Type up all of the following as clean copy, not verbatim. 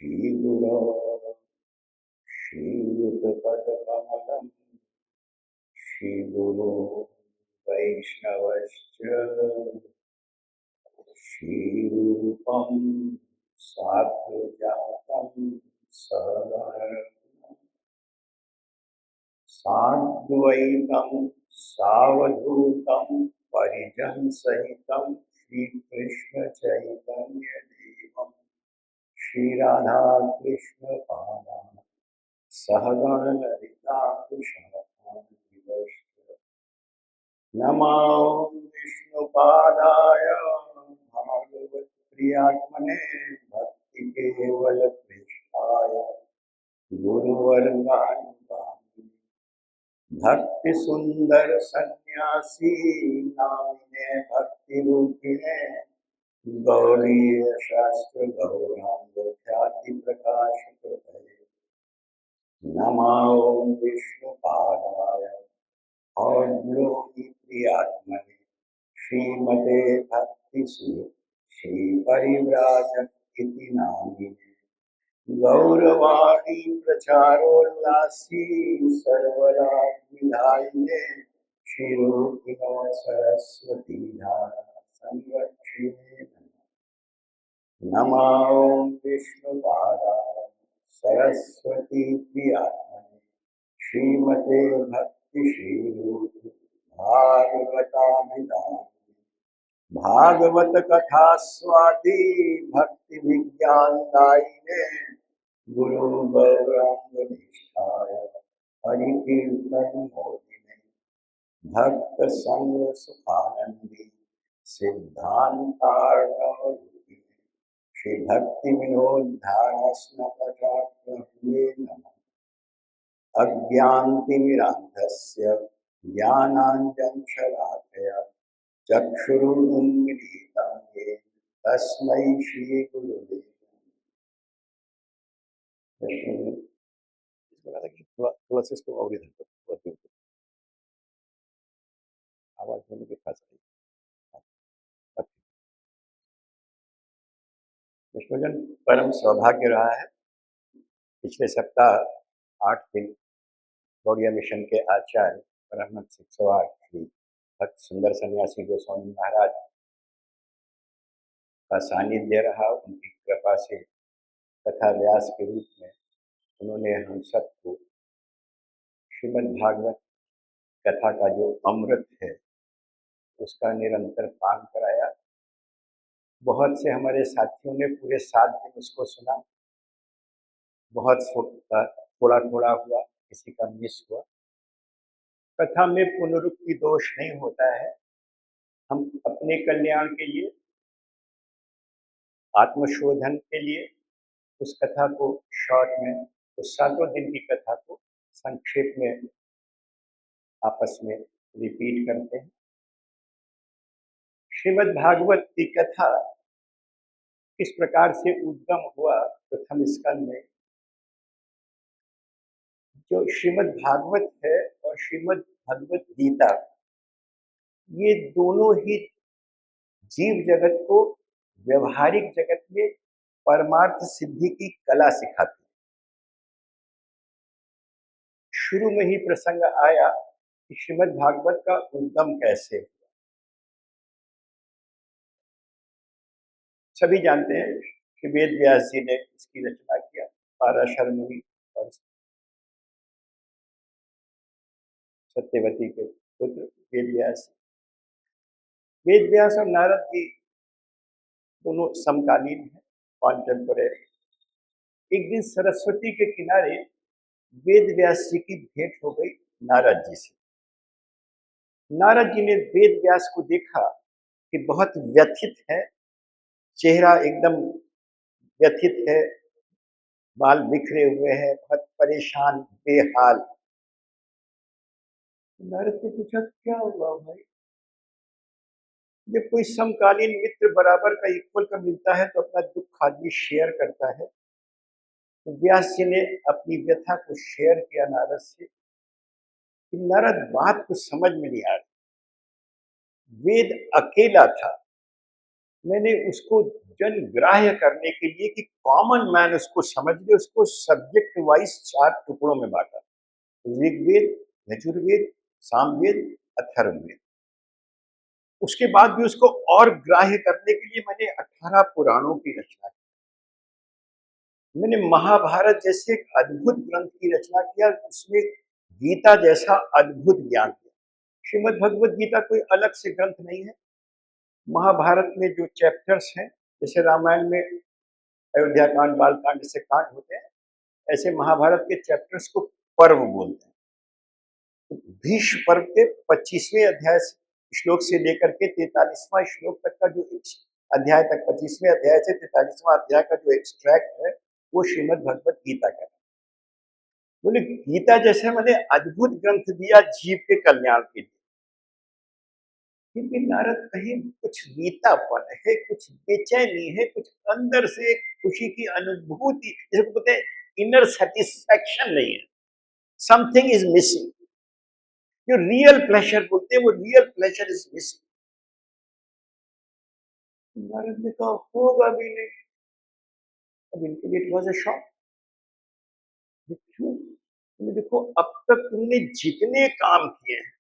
श्रीगुरो श्रीयुतपदकमलं श्रीगुरो वैष्णवश्च श्रीरूपं साग्रजातं सहगण साद्वैतं सावधूतं परिजनसहितं श्रीकृष्णचैतन्यदेवं श्रीराधाकृष्णपादान् सहगणललिता विशाखान्वितश्च नमो विष्णुपादाय भागवतप्रियात्मने भक्तिकेवलकृष्णाय गुरुवर्गानुगामिने भक्ति सुंदर सन्यासी नामिने भक्ति रूपिणे गौरी शास्त्र गौरांग ख्याति प्रकाश कृतये नमो विष्णुपादाय और प्रियात्मने श्रीमते भक्ति श्री परिव्राजक नामिने गौरवाणी प्रचारोल्लासी सर्वदा विधायिने श्रीरूपिणो सरस्वती धारा संरक्षिणे नमो विष्णुपादाय सरस्वती प्रियात्मने श्रीमते भक्ति श्रीरूप भागवताभिधान भागवत कथा स्वादी भक्ति विज्ञान दायिने गुरु गौरांग निष्ठाय हरि कीर्तन मोदिने भक्त संग सुखानंदी सिद्धांतार्णवरूपिणे श्री भक्ति विनोद धारास्नपचार्य नमः अज्ञान्तिमिरान्धस्य ज्ञानाञ्जन शलाकया चक्षुरुन्मीलितं येन तस्मै श्री गुरुवे थोड़ा सा इसको और इधर थोड़ा दूर करो। आवाज होने के पास विष्णुजन परम सौभाग्य रहा है। पिछले सप्ताह 8 दिन गौड़िया मिशन के आचार्य परमहंस 108 श्री भक्त सुंदर सन्यासी गोस्वामी महाराज का सानिध्य रहा। उनकी कृपा से कथा व्यास के रूप में उन्होंने हम सबको श्रीमद् भागवत कथा का जो अमृत है उसका निरंतर पान कराया। बहुत से हमारे साथियों ने पूरे 7 दिन उसको सुना। बहुत थोड़ा थोड़ा हुआ, किसी का मिस हुआ। कथा में पुनरुक्ति दोष नहीं होता है। हम अपने कल्याण के लिए, आत्मशोधन के लिए उस कथा को शॉर्ट में, उस 7 दिन की कथा को संक्षेप में आपस में रिपीट करते हैं। श्रीमद् भागवत की कथा किस प्रकार से उद्गम हुआ। प्रथम स्कंद में जो श्रीमद् भागवत है और श्रीमद् भगवत गीता, ये दोनों ही जीव जगत को व्यवहारिक जगत में परमार्थ सिद्धि की कला सिखाती है। शुरू में ही प्रसंग आया कि श्रीमद् भागवत का उद्गम कैसे हुआ। सभी जानते हैं कि वेद व्यास जी ने इसकी रचना किया। पाराशर मुनि और सत्यवती के पुत्र वेद व्यास। वेद व्यास और नारद जी दोनों समकालीन हैं, कॉन्टेम्पोरेरी। एक दिन सरस्वती के किनारे वेद व्यास जी की भेंट हो गई नारद जी से। नारद जी ने वेद व्यास को देखा कि बहुत व्यथित है, चेहरा एकदम व्यथित है, बाल बिखरे हुए हैं, बहुत परेशान बेहाल। नारद ने पूछा क्या हुआ भाई? जब कोई समकालीन मित्र बराबर का इक्वल का मिलता है तो अपना दुख आदमी शेयर करता है। तो व्यास जी ने अपनी व्यथा को शेयर किया नारद से। कि नारद, बात कुछ समझ में नहीं आ रही। वेद अकेला था, मैंने उसको जनग्राह्य करने के लिए कि कॉमन मैन उसको समझ ले, उसको सब्जेक्ट वाइज 4 टुकड़ों में बांटा। ऋग्वेद, यजुर्वेद, सामवेद, अथर्ववेद। उसके बाद भी उसको और ग्राह्य करने के लिए मैंने 18 पुराणों की रचना की। मैंने महाभारत जैसे एक अद्भुत ग्रंथ की रचना किया, उसमें गीता जैसा अद्भुत ज्ञान दिया। श्रीमद् भगवद गीता कोई अलग से ग्रंथ नहीं है। महाभारत में जो चैप्टर्स हैं, जैसे रामायण में अयोध्या कांड, बाल कांड से कांड होते हैं, ऐसे महाभारत के चैप्टर्स को पर्व बोलते हैं। तो भीष्म पर्व के 25वें अध्याय श्लोक से लेकर के 43वां श्लोक तक का जो अध्याय तक, 25वें अध्याय से 43वां अध्याय का जो एक्सट्रैक्ट है, वो श्रीमद् भगवद गीता का है। बोले गीता जैसे मैंने अद्भुत ग्रंथ दिया जीव के कल्याण के लिए, फिर भी नारद कहीं कुछ गीतापन है, कुछ बेचैनी है, कुछ अंदर से एक खुशी की अनुभूति, जिसको कहते हैं इनर सेटिस्फैक्शन नहीं है। Something is missing. जो रियल प्लेजर बोलते हैं, वो real pleasure is missing. Narad ने कहा होगा भी नहीं। अब इनके लिए इट वॉज अ शॉक। क्यों? देखो, अब तक तुमने जितने काम किए हैं,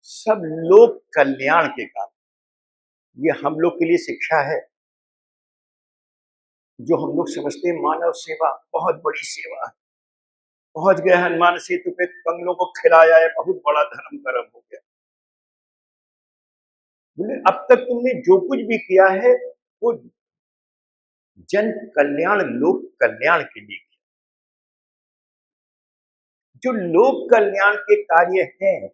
सब लोक कल्याण के काम। ये हम लोग के लिए शिक्षा है। जो हम लोग समझते हैं मानव सेवा बहुत बड़ी सेवा है, पहुंच गए हनुमान सेतु पे, कंगलों को खिलाया है, बहुत बड़ा धर्म कर्म हो गया। बोले अब तक तुमने जो कुछ भी किया है, वो जन कल्याण, लोक कल्याण के लिए किया। जो लोक कल्याण के कार्य हैं,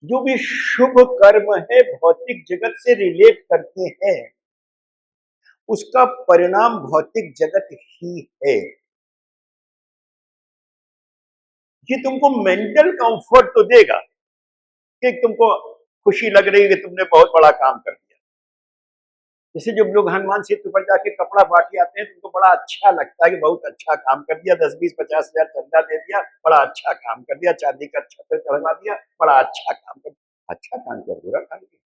जो भी शुभ कर्म है, भौतिक जगत से रिलेट करते हैं, उसका परिणाम भौतिक जगत ही है। ये तुमको मेंटल कंफर्ट तो देगा कि तुमको खुशी लग रही है कि तुमने बहुत बड़ा काम कर दिया। जैसे जब लोग हनुमान सेतु पर जाके कपड़ा बांट आते हैं, तो उनको बड़ा अच्छा लगता है कि बहुत अच्छा काम कर दिया, 10, 20, 50 हजार चंदा दे दिया, बड़ा अच्छा काम कर दिया, चांदी का छत्र चढ़वा दिया, बड़ा अच्छा काम कर दिया। अच्छा काम किया, बुरा काम किया।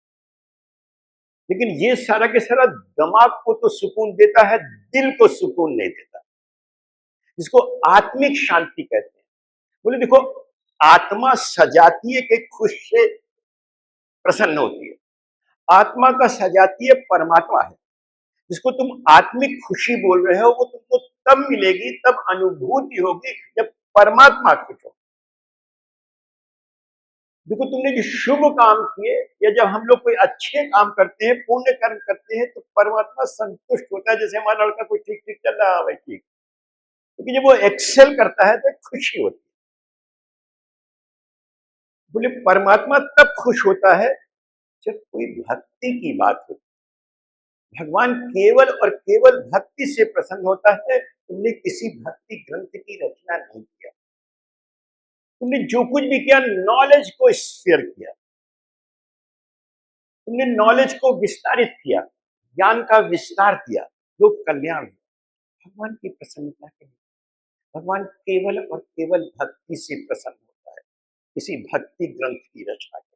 लेकिन ये सारा के सारा दिमाग को तो सुकून देता है, दिल को सुकून नहीं देता, जिसको आत्मिक शांति कहते हैं। बोले देखो, आत्मा सजातीय के खुश से प्रसन्न होती है। आत्मा का सजातीय परमात्मा है। जिसको तुम आत्मिक खुशी बोल रहे हो, वो तुमको तब मिलेगी, तब अनुभूति होगी जब परमात्मा खुश हो। देखो, तुमने जो शुभ काम किए, या जब हम लोग कोई अच्छे काम करते हैं, पुण्य कर्म करते हैं, तो परमात्मा संतुष्ट होता है। जैसे हमारा लड़का कोई ठीक ठीक चल रहा है भाई, ठीक, क्योंकि जब वो एक्सेल करता है तो खुशी होती है। बोले परमात्मा तब खुश होता है जब कोई भक्ति की बात होती है। भगवान केवल और केवल भक्ति से प्रसन्न होता है। तुमने किसी भक्ति ग्रंथ की रचना नहीं किया, तुमने जो कुछ भी किया नॉलेज को शेयर किया, तुमने नॉलेज को विस्तारित किया, ज्ञान का विस्तार किया, लोक कल्याण। भगवान की प्रसन्नता के लिए भगवान केवल और केवल भक्ति से प्रसन्न होता है, किसी भक्ति ग्रंथ की रचना के।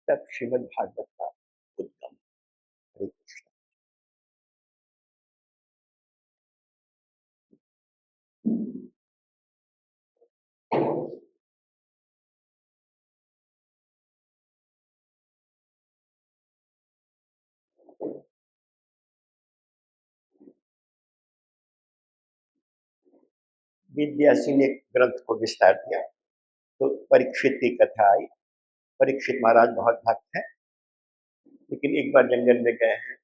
तब श्रीमद् भागवत का उद्गम। हरे कृष्ण। विद्यासी ने ग्रंथ को विस्तार दिया, तो परीक्षित की कथा आई। परीक्षित महाराज बहुत भक्त हैं, लेकिन एक बार जंगल में गए हैं,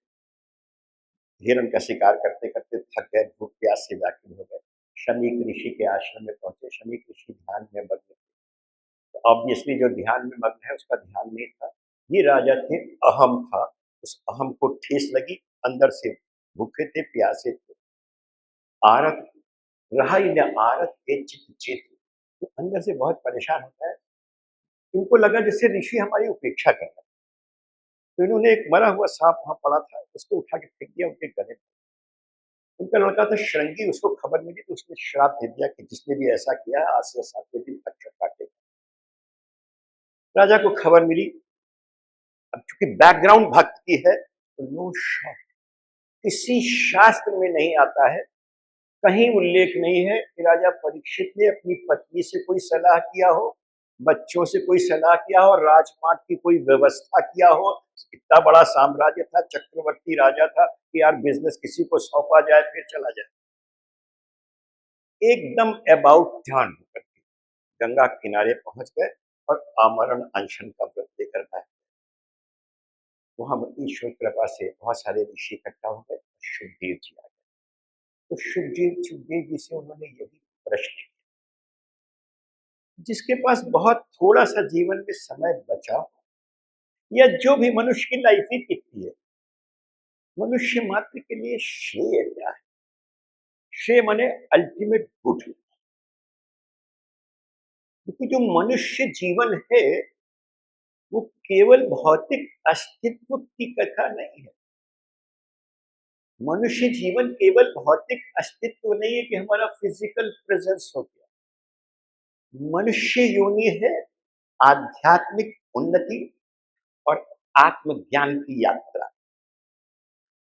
हिरण का शिकार करते करते थक गए, भूख प्यास से व्याकुल हो गए। शमीक ऋषि के आश्रम में पहुंचे। शमीक ऋषि ध्यान में मग्न थे। तो ऑब्वियसली जो ध्यान में मग्न है उसका ध्यान नहीं था। ये राजा थे, अहम था, उस अहम को ठेस लगी, अंदर से भूखे थे, प्यासे थे। आरत रहा ही न आरत के चित चेत, तो अंदर से बहुत परेशान होता है। इनको लगा जैसे ऋषि हमारी उपेक्षा कर रहे हैं। तो इन्होंने एक मरा हुआ सांप वहां पड़ा था, उसको उठा के फेंक दिया उनके गले में। उनका लड़का था श्रृंगी, उसको खबर मिली तो उसने श्राप दे दिया कि जिसने भी ऐसा किया है, आज से 7वें दिन अक्षर काटेगा। राजा को खबर मिली। अब चूंकि बैकग्राउंड भक्त की है, नो शॉर्ट, किसी शास्त्र में नहीं आता है, कहीं उल्लेख नहीं है कि राजा परीक्षित ने अपनी पत्नी से कोई सलाह किया हो, बच्चों से कोई सलाह किया हो, राजपाट की कोई व्यवस्था किया हो। इतना बड़ा साम्राज्य था, चक्रवर्ती राजा था कि यार बिजनेस किसी को सौंपा जाए फिर चला जाए। एकदम अबाउट टर्न होकर के गंगा किनारे पहुंच गए और आमरण अनशन का व्रत लेकर गए। वहां ईश्वर कृपा से बहुत सारे ऋषि इकट्ठा हो गए, सुखदेव जी आ गए। तो सुखदेव जी से उन्होंने यही प्रश्न, जिसके पास बहुत थोड़ा सा जीवन में समय बचा, या जो भी मनुष्य की लाइफ ही कितनी है, मनुष्य मात्र के लिए श्रेय क्या है? श्रेय माने अल्टीमेट गुड। क्योंकि जो मनुष्य जीवन है वो केवल भौतिक अस्तित्व की कथा नहीं है। मनुष्य जीवन केवल भौतिक अस्तित्व नहीं है कि हमारा फिजिकल प्रेजेंस हो गया। मनुष्य योनि है आध्यात्मिक उन्नति और आत्मज्ञान की यात्रा।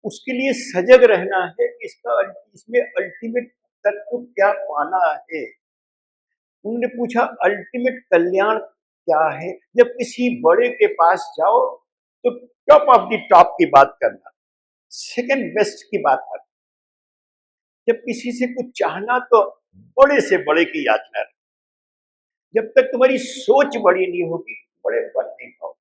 उसके लिए सजग रहना है कि इसमें अल्टीमेट तत्व क्या पाना है। उन्होंने पूछा अल्टीमेट कल्याण क्या है? जब किसी बड़े के पास जाओ तो टॉप ऑफ द टॉप की बात करना, सेकंड बेस्ट की बात करना। जब किसी से कुछ चाहना तो बड़े से बड़े की याचना। जब तक तुम्हारी सोच बड़ी नहीं होगी बड़े बन नहीं पाओ।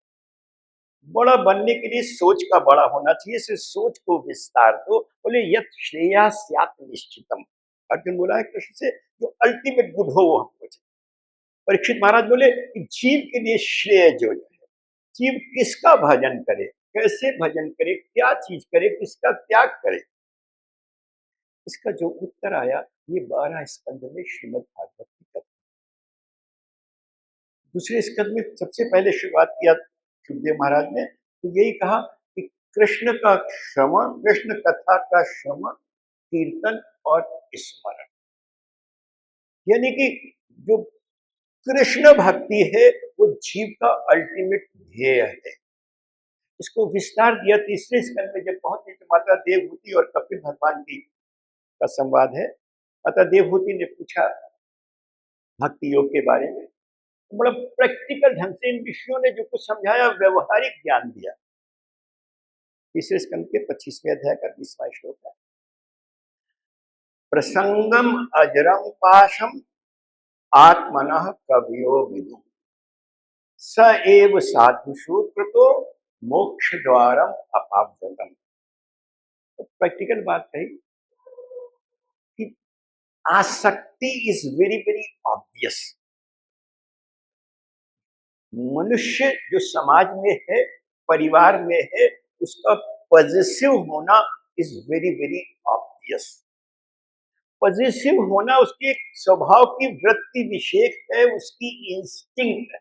बड़ा बनने के लिए सोच का बड़ा होना चाहिए, सिर्फ सोच को विस्तार दो। बोले यत श्रेया स्यात् निश्चितम। अर्जुन बोला है कृष्ण से जो अल्टीमेट गुड हो वो हमको चाहिए। परीक्षित महाराज बोले कि जीव के लिए श्रेय जो है, जीव किसका भजन करे, कैसे भजन करे, क्या चीज करे, किसका त्याग करे। इसका जो उत्तर आया ये 12 स्कंद में श्रीमद् भागवत की कथा। दूसरे स्कंद में सबसे पहले शुरुआत किया सुखदेव महाराज ने, तो यही कहा कि कृष्ण का श्रवण, कृष्ण कथा का श्रवण, कीर्तन और स्मरण, यानी कि जो कृष्ण भक्ति है वो जीव का अल्टीमेट ध्येय है। इसको विस्तार दिया तीसरे स्कंद में जब पहुंचे तो माता देवहूति और कपिल भगवान की का संवाद है। माता देवहूति ने पूछा भक्ति योग के बारे में, बड़ा प्रैक्टिकल ढंग से इन ऋषियों ने जो कुछ समझाया, व्यवहारिक ज्ञान दिया। तीसरे स्कंद के 25वें अध्याय का 20वां श्लोक है, प्रसंगम अजरम पाशम आत्मनः कवियो विदु स एव साधुषु कृतो मोक्ष द्वारम अपाव्यतम। तो प्रैक्टिकल बात कही कि आसक्ति इज वेरी वेरी ऑब्वियस। मनुष्य जो समाज में है, परिवार में है, उसका पॉजिटिव होना is very very obvious. Positive होना उसकी एक स्वभाव की वृत्ति विशेष है, उसकी इंस्टिंक्ट है।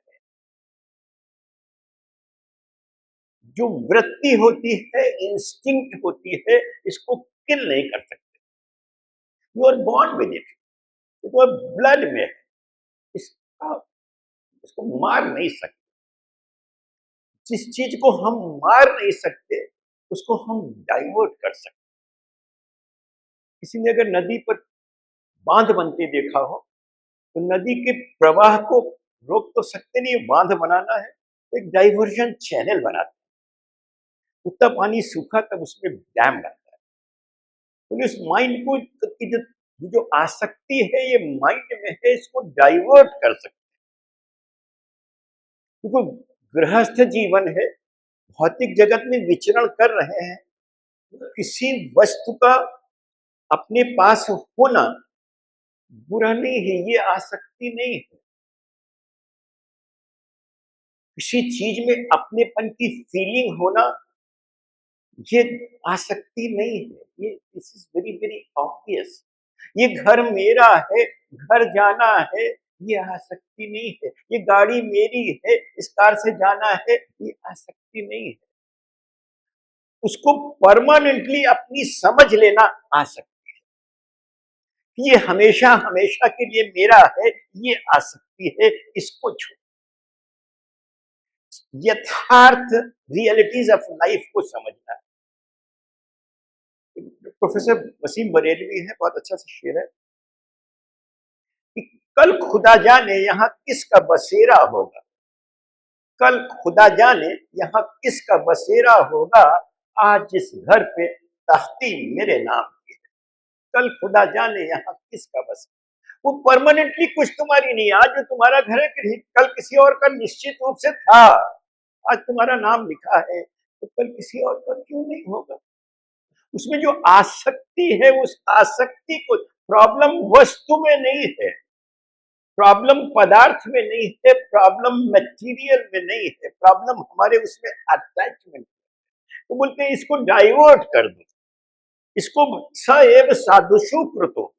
जो वृत्ति होती है, इंस्टिंक्ट होती है, इसको किल नहीं कर सकते। You are born with it, ये तो ब्लड में है, इसका इसको मार नहीं सकते। जिस चीज को हम मार नहीं सकते उसको हम डाइवर्ट कर सकते। किसी ने अगर नदी पर बांध बनते देखा हो तो नदी के प्रवाह को रोक तो सकते नहीं, बांध बनाना है तो एक डाइवर्जन चैनल बनाते हैं। उतना पानी सूखा तब उसमें डैम बनता है। तो इस माइंड को की जो आसक्ति है ये माइंड में है, इसको डाइवर्ट कर सकते हैं। क्योंकि गृहस्थ जीवन है, भौतिक जगत में विचरण कर रहे हैं, किसी वस्तु का अपने पास होना बुरा नहीं है, ये आसक्ति नहीं है। किसी चीज में अपनेपन की फीलिंग होना ये आसक्ति नहीं है, ये this is very very obvious. ये घर मेरा है, घर जाना है, ये आसक्ति नहीं है। ये गाड़ी मेरी है, इस कार से जाना है, ये आसक्ति नहीं है। उसको परमानेंटली अपनी समझ लेना आसक्ति। ये हमेशा हमेशा के लिए मेरा है, ये आसक्ति है। इसको छोड़, यथार्थ रियलिटीज ऑफ लाइफ को समझना। प्रोफेसर वसीम बरेलवी है, बहुत अच्छा सा शेर है कि कल खुदा जाने यहाँ किसका बसेरा होगा, कल खुदा जाने यहाँ किसका बसेरा होगा, आज जिस घर पे तख्ती मेरे नाम की है, कल खुदा जाने यहाँ किसका बसेरा। वो परमानेंटली कुछ तुम्हारी नहीं है, आज जो तुम्हारा घर है कल किसी और का निश्चित रूप से था, आज तुम्हारा नाम लिखा है तो कल किसी और का क्यों नहीं होगा। उसमें जो आसक्ति है उस आसक्ति को, प्रॉब्लम वस्तु में नहीं है, प्रॉब्लम पदार्थ में नहीं है, प्रॉब्लम मटेरियल में नहीं है, प्रॉब्लम हमारे उसमें अटैचमेंट। तो बोलते हैं इसको डाइवर्ट कर दो, इसको स एव साधुषु कृतो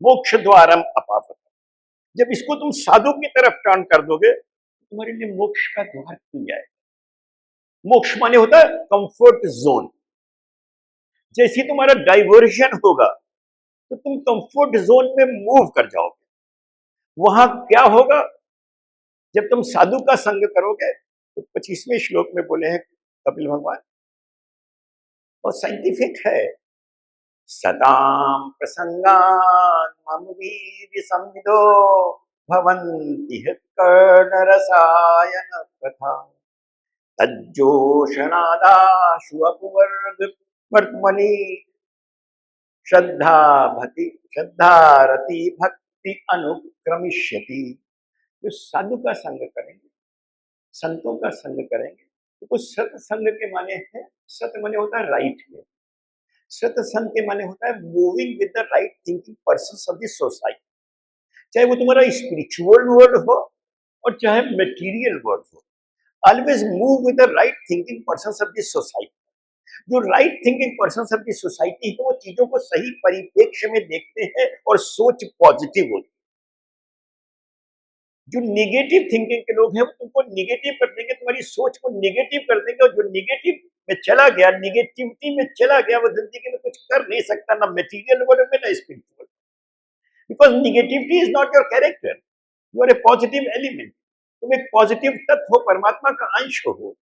मोक्ष द्वारम अपावत। जब इसको तुम साधु की तरफ टर्न कर दोगे तो तुम्हारे लिए मोक्ष का द्वार खुल जाएगा। मोक्ष माने होता है कंफर्ट जोन। जैसे तुम्हारा डाइवर्जन होगा तो तुम कंफर्ट जोन में मूव कर जाओगे। वहां क्या होगा, जब तुम साधु का संग करोगे तो 25वें श्लोक में बोले हैं कपिल भगवान, और साइंटिफिक है, सदाम प्रसंगान मम वीर संविदो भवन्ति कर्ण रसायन कथा तज्जोषणादाशु अपवर्ग वर्तमनि श्रद्धा रति भक्ति अनुक्रमिष्यति। जो साधु का संग करेंगे, संतों का संग करेंगे तो कुछ सत्संग के माने हैं, सत माने होता है राइट में, सत्संग के माने होता है moving with the right thinking persons of the society, चाहे वो तुम्हारा स्पिरिचुअल वर्ल्ड हो और चाहे मटेरियल वर्ल्ड हो, always move with the right thinking persons of the society. जो right thinking persons of the society है वो चीजों को सही परिप्रेक्ष्य में देखते हैं और सोच पॉजिटिव होती है। जो नेगेटिव थिंकिंग के लोग हैं वो तुमको नेगेटिव कर देंगे, तुम्हारी सोच को नेगेटिव कर देंगे, और जो नेगेटिव में चला गया, नेगेटिविटी में चला गया, वो जिंदगी में कुछ कर नहीं सकता, ना मटेरियल वर्ल्ड में ना spiritual, because negativity is not your character, you are a positive element. तुम एक पॉजिटिव तत्व हो, परमात्मा का अंश हो,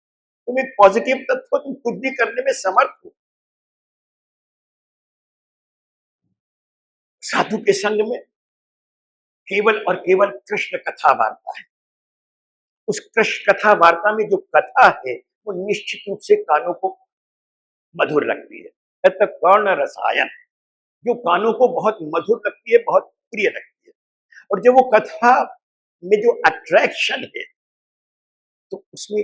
तुम एक पॉजिटिव तत्व हो, तुम कुछ भी करने में समर्थ हो। साधु के संग में केवल और केवल कृष्ण कथा वार्ता है। उस कृष्ण कथा वार्ता में जो कथा है वो निश्चित रूप से कानों को मधुर लगती है, तब तक कर्ण रसायन, जो कानों को बहुत मधुर लगती है, बहुत प्रिय लगती है। और जब वो कथा में जो अट्रैक्शन है तो उसमें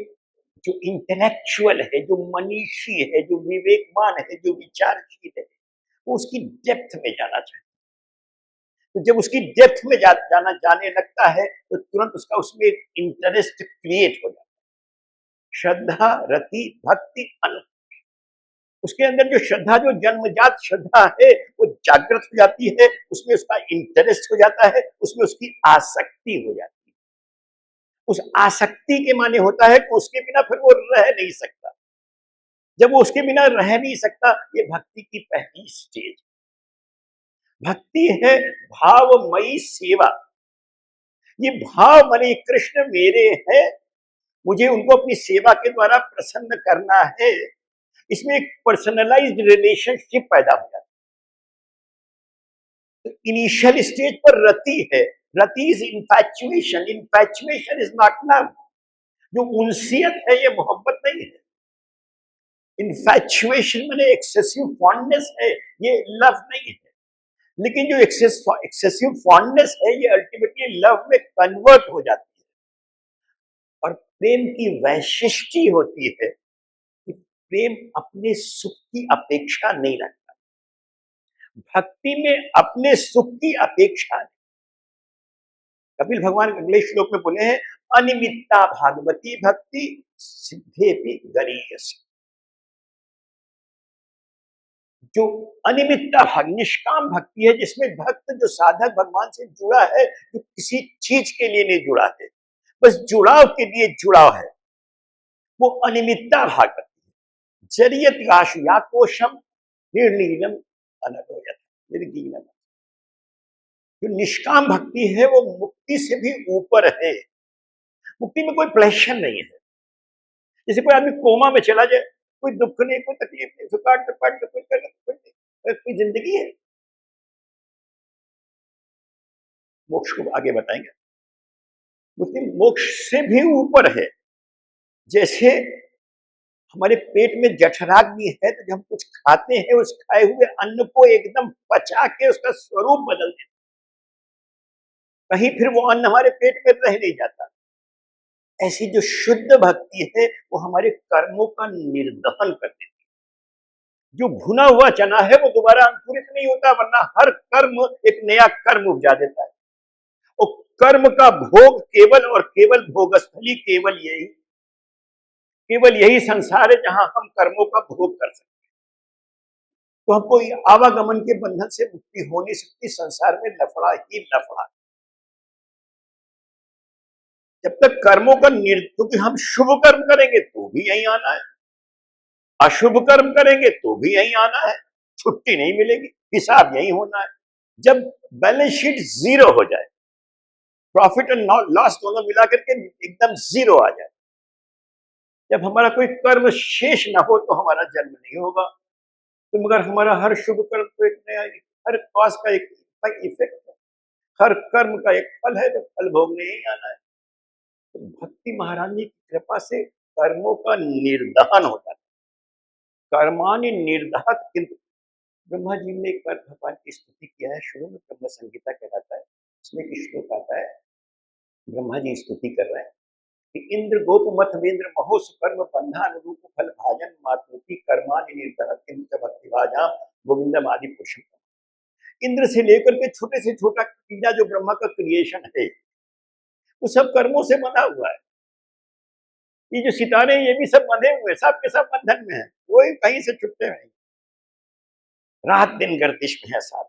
जो इंटेलेक्चुअल है, जो मनीषी है, जो विवेकवान है, जो विचारशील है, वो उसकी डेप्थ में जाना चाहता है। तो जब उसकी डेप्थ में जाने लगता है तो तुरंत उसका उसमें इंटरेस्ट क्रिएट हो जाता है। श्रद्धा रति भक्ति अनु, उसके अंदर जो श्रद्धा, जो जन्मजात श्रद्धा है वो जागृत हो जाती है, उसमें उसका इंटरेस्ट हो जाता है, उसमें उसकी आसक्ति हो जाती है। उस आसक्ति के माने होता है कि उसके बिना फिर वो रह नहीं सकता। जब वो उसके बिना रह नहीं सकता, ये भक्ति की पहली स्टेज। भक्ति है भावमयी सेवा। ये भाव माने कृष्ण मेरे हैं, मुझे उनको अपनी सेवा के द्वारा प्रसन्न करना है, इसमें एक पर्सनलाइज्ड रिलेशनशिप पैदा हो जाती है। तो इनिशियल स्टेज पर रति है, रति is infatuation, infatuation is not love. जो उनसियत है ये मोहब्बत नहीं है। इन्फैचुएशन माने एक्सेसिव फॉन्डनेस है, ये लव नहीं है। लेकिन जो एक्सेसिव फॉन्डनेस है ये अल्टीमेटली लव में कन्वर्ट हो जाती है। और प्रेम की वैशिष्टि होती है कि प्रेम अपने सुख की अपेक्षा नहीं रखता। भक्ति में अपने सुख की अपेक्षा नहीं। कपिल भगवान अगले श्लोक में बोले हैं अनिमित्ता भागवती भक्ति सिद्धेपि गरीयसी। जो अनिमित्ता भाग, निष्काम भक्ति है, जिसमें भक्त जो साधक भगवान से जुड़ा है, जो किसी चीज के लिए नहीं जुड़ा है, बस जुड़ाव के लिए जुड़ाव है, वो अनिमित्ता भाग भक्ति है। जरियत आशु या कोशम निर्नीलम अनलोयत निर्गीनम। जो निष्काम भक्ति है वो मुक्ति से भी ऊपर है। मुक्ति में कोई प्लेशन नहीं है। जैसे कोई आदमी कोमा में चला जाए, कोई दुख नहीं, कोई तकलीफ नहीं, सुखाट टपाट कुछ नहीं, कोई जिंदगी है? मोक्ष को आगे बताएंगे। लेकिन मोक्ष से भी ऊपर है। जैसे हमारे पेट में जठराग भी है, तो जब हम कुछ खाते हैं उस खाए हुए अन्न को एकदम पचा के उसका स्वरूप बदल देते, कहीं फिर वो अन्न हमारे पेट में रह नहीं जाता। ऐसी जो शुद्ध भक्ति है वो हमारे कर्मों का निर्दहन कर देती है। जो भुना हुआ चना है वो दोबारा अंकुरित नहीं होता, वरना हर कर्म एक नया कर्म उपजा देता है। और कर्म का भोग केवल और केवल भोगस्थली केवल यही संसार है जहां हम कर्मों का भोग कर सकते हैं। तो हमको आवागमन के बंधन से मुक्ति हो नहीं सकती, संसार में लफड़ा ही लफड़ा। जब तक कर्मों का क्योंकि हम शुभ कर्म करेंगे तो भी यही आना है, अशुभ कर्म करेंगे तो भी यही आना है, छुट्टी नहीं मिलेगी, हिसाब यही होना है। जब बैलेंस शीट जीरो हो जाए, प्रॉफिट एंड लॉस दोनों मिलाकर के एकदम जीरो आ जाए, जब हमारा कोई कर्म शेष ना हो तो हमारा जन्म नहीं होगा। तो मगर हमारा हर शुभ कर्म तो एक नया, हर कॉज का एक इफेक्ट है, हर कर्म का एक फल है, तो फल भोगने ही आना है। तो भक्ति महारानी की कृपा से कर्मों का निर्दहन होता है। कर्मानि निर्दहत किंतु, ब्रह्मा जी ने एक बार भगवान की स्तुति किया है, शुरू में ब्रह्म संहिता कहलाता है, इसमें एक श्लोक आता है, ब्रह्मा जी स्तुति कर रहे हैं कि इंद्र गोप मत वेंद्र महो सुकर्म बंधा अनुरूप फल भाजन मातृति कर्मानि निर्दहत किंतु भक्ति भाजा गोविंदम आदि पुरुषम। इंद्र से लेकर के छोटे से छोटा कीड़ा जो ब्रह्मा का क्रिएशन है, वो सब कर्मों से बंधा हुआ है। ये जो सितारे ये भी सब बंधे हुए, सब के सब बंधन में है, कोई कहीं से छुट्टे नहीं। रात दिन गर्दिश में है, साथ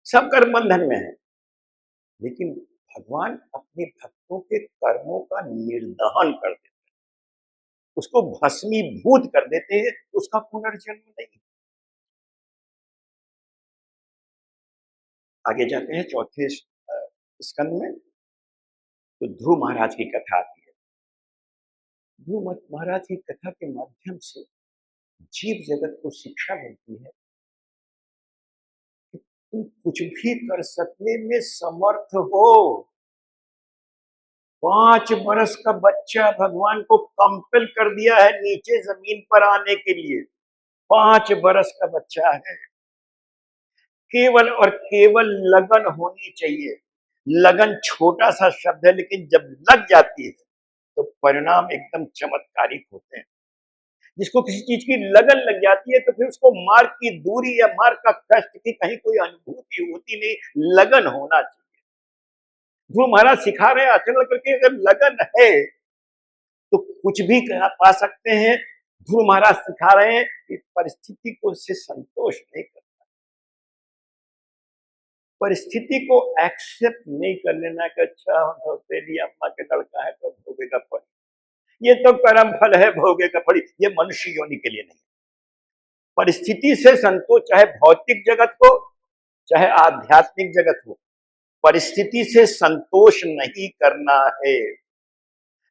सब कर्म बंधन में है। लेकिन भगवान अपने भक्तों के कर्मों का निर्दहन कर देते हैं, उसको भस्मीभूत कर देते हैं, उसका पुनर्जन्म नहीं। आगे जाते हैं चौथे स्कंद में, तो ध्रुव महाराज की कथा आती है। ध्रुव महाराज की कथा के माध्यम से जीव जगत को शिक्षा मिलती है कि तुम कुछ भी कर सकने में समर्थ हो। 5 बरस का बच्चा भगवान को कंपेल कर दिया है नीचे जमीन पर आने के लिए। 5 बरस का बच्चा है, केवल और केवल लगन होनी चाहिए। लगन छोटा सा शब्द है, लेकिन जब लग जाती है तो परिणाम एकदम चमत्कारिक होते हैं। जिसको किसी चीज की लगन लग जाती है तो फिर उसको मार्ग की दूरी या मार्ग का कष्ट की कहीं कोई अनुभूति होती नहीं, लगन होना चाहिए। ध्रुव महाराज सिखा रहे हैं आचरण करके, अगर लगन है तो कुछ भी पा सकते हैं। ध्रुव महाराज सिखा रहे हैं कि परिस्थिति को से संतोष नहीं करना, परिस्थिति को एक्सेप्ट नहीं कर लेना कि अच्छा तो तेरी अम्मा के लड़का है तो भोगेगा फल, ये तो कर्म फल है भोगेगा फल, ये मनुष्य योनि के लिए नहीं। परिस्थिति से संतोष, चाहे भौतिक जगत हो चाहे आध्यात्मिक जगत हो, परिस्थिति से संतोष नहीं करना है।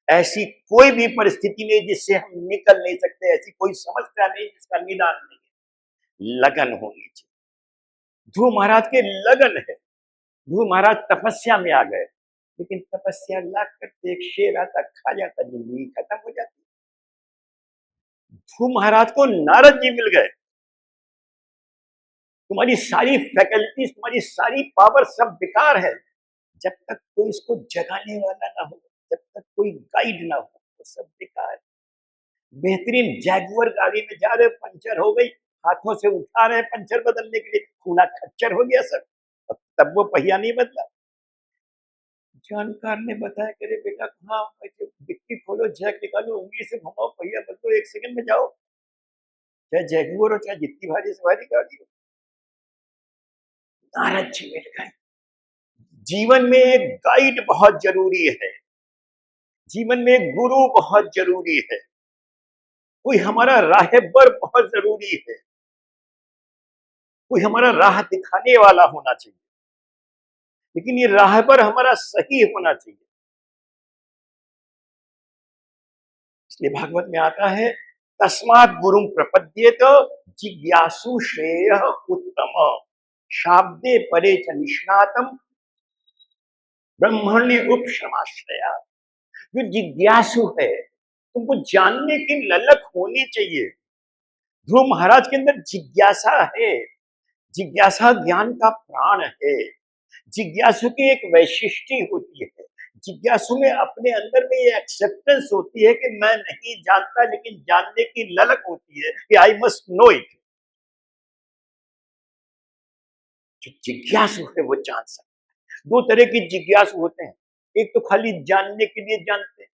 ऐसी कोई भी परिस्थिति नहीं जिससे हम निकल नहीं सकते, ऐसी कोई समस्या नहीं जिसका निदान नहीं है। लगन होनी चाहिए। ध्रुव महाराज के लगन है। ध्रुव महाराज तपस्या में आ गए, लेकिन तपस्या ला करके एक शेर आता खा जाता, जिंदगी खत्म हो जाती। ध्रुव महाराज को नारद जी मिल गए, तुम्हारी सारी फैकल्टीज, तुम्हारी सारी पावर सब बेकार है, जब तक कोई इसको जगाने वाला ना हो, जब तक कोई गाइड ना हो, तो सब बेकार। बेहतरीन जैगुआर गाड़ी में जा रहे, पंचर हो गई, हाथों से उठा रहे पंचर बदलने के लिए, खूना खच्चर हो गया सब, तब वो पहिया नहीं बदला। जानकार ने बताया कि बेटा कहाँ, डिक्की खोलो, जैक निकालो, उंगली से घुमाओ, पहिया बदलो, 1 सेकंड में जाओ। चाहे जैगुआर हो चाहे जितनी भारी से भारी गाड़ी हो। नारद जी मिल गए। जीवन में एक गाइड बहुत जरूरी है, जीवन में एक गुरु बहुत जरूरी है, कोई हमारा राहबर बहुत जरूरी है, कोई हमारा राह दिखाने वाला होना चाहिए। लेकिन ये राहबर हमारा सही होना चाहिए। इसलिए भागवत में आता है, तस्मात् गुरुं प्रपद्येत जिज्ञासु श्रेय उत्तम शाब्दे परे च निष्णातम ब्रह्मण्य उपशमाश्रया। जो जिज्ञासु है, तुमको जानने की ललक होनी चाहिए। ध्रुव महाराज के अंदर जिज्ञासा है। जिज्ञासा ज्ञान का प्राण है। जिज्ञासु की एक वैशिष्टि होती है। जिज्ञासु में अपने अंदर में ये एक्सेप्टेंस होती है कि मैं नहीं जानता, लेकिन जानने की ललक होती है कि आई मस्ट नो इट। जो जिज्ञासु है वो जान सकता है। दो तरह की जिज्ञासु होते हैं। एक तो खाली जानने के लिए जानते हैं,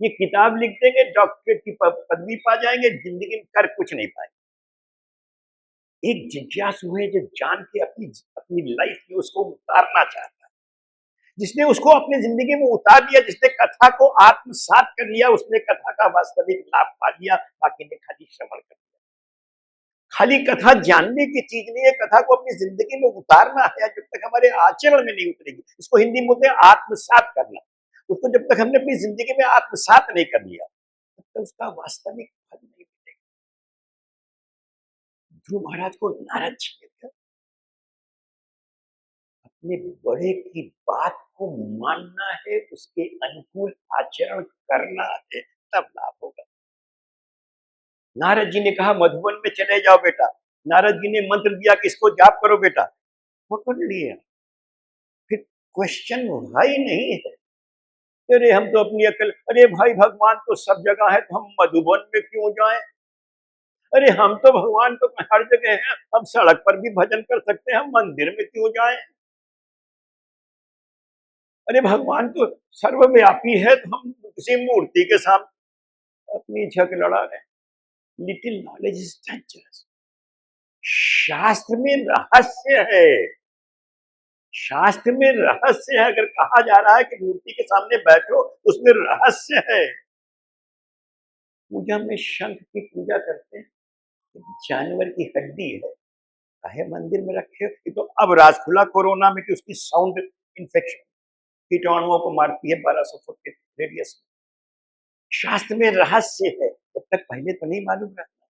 ये किताब लिख देंगे, डॉक्टरेट की पदवी पा जाएंगे, जिंदगी में कर कुछ नहीं पाएंगे। एक जिज्ञासु है जो जान के अपनी अपनी लाइफ में उसको उतारना चाहता है। जिसने उसको अपनी जिंदगी में उतार दिया, जिसने कथा को आत्मसात कर लिया, उसने कथा का वास्तविक लाभ पा लिया, बाकी ने खाली श्रवण कर लिया। खाली कथा जानने की चीज नहीं है, कथा को अपनी जिंदगी में उतारना है। जब तक हमारे आचरण में नहीं उतरेगी, इसको हिंदी में बोलते हैं आत्मसात करना। उसको जब तक हमने अपनी जिंदगी में आत्मसात नहीं कर लिया, तब तक उसका वास्तविक फल नहीं मिलेगा। ध्रुव महाराज को नारद जी ने अपने बड़े की बात को मानना है, उसके अनुकूल आचरण करना है, तब लाभ होगा। नारद जी ने कहा मधुबन में चले जाओ बेटा। नारद जी ने मंत्र दिया कि इसको जाप करो बेटा, पकड़ लिया। फिर क्वेश्चन हुआ ही नहीं है। अरे हम तो अपनी अकल, अरे भाई भगवान तो सब जगह है, तो हम मधुबन में क्यों जाएं? अरे हम तो भगवान तो हर जगह है, हम सड़क पर भी भजन कर सकते हैं, हम मंदिर में क्यों जाएं? अरे भगवान तो सर्वव्यापी है, तो हम किसी मूर्ति के सामने अपनी झक लड़ा रहे। Little knowledge is dangerous. शास्त्र में रहस्य है। शास्त्र में रहस्य है। अगर कहा जा रहा है कि मूर्ति के सामने बैठो, उसमें रहस्य है। पूजा में शंख की पूजा करते हैं, जानवर की हड्डी है, काहे मंदिर में रखे? तो अब राज खुला कोरोना में कि उसकी साउंड इन्फेक्शन कीटाणुओं को मारती है 1200 फुट के रेडियस में। शास्त्र में रहस्य है, जब तक पहले तो नहीं मालूम रहता।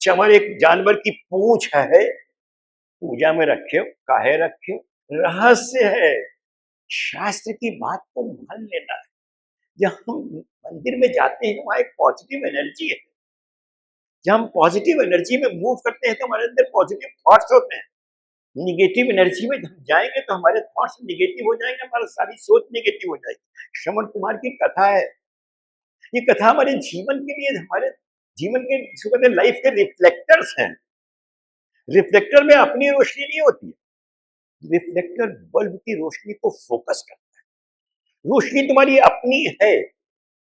चमड़ एक जानवर की पूंछ है, पूजा में रखे हो, काहे रखे हो? रहस्य है। शास्त्र की बात को मान लेना है। जब हम मंदिर में जाते हैं, वहां एक पॉजिटिव एनर्जी है। जब हम पॉजिटिव एनर्जी में मूव करते हैं, तो हमारे अंदर पॉजिटिव थॉट्स होते हैं। निगेटिव एनर्जी में हम जाएंगे तो हमारे थॉट्स निगेटिव हो जाएंगे, हमारी सारी सोच निगेटिव हो जाएगी। श्रवण कुमार की कथा है। ये कथा हमारे जीवन के लिए, हमारे जीवन के जिसको कहते हैं लाइफ के रिफ्लेक्टर्स हैं। रिफ्लेक्टर में अपनी रोशनी नहीं होती है। रिफ्लेक्टर बल्ब की रोशनी को फोकस करता है। रोशनी तुम्हारी अपनी है।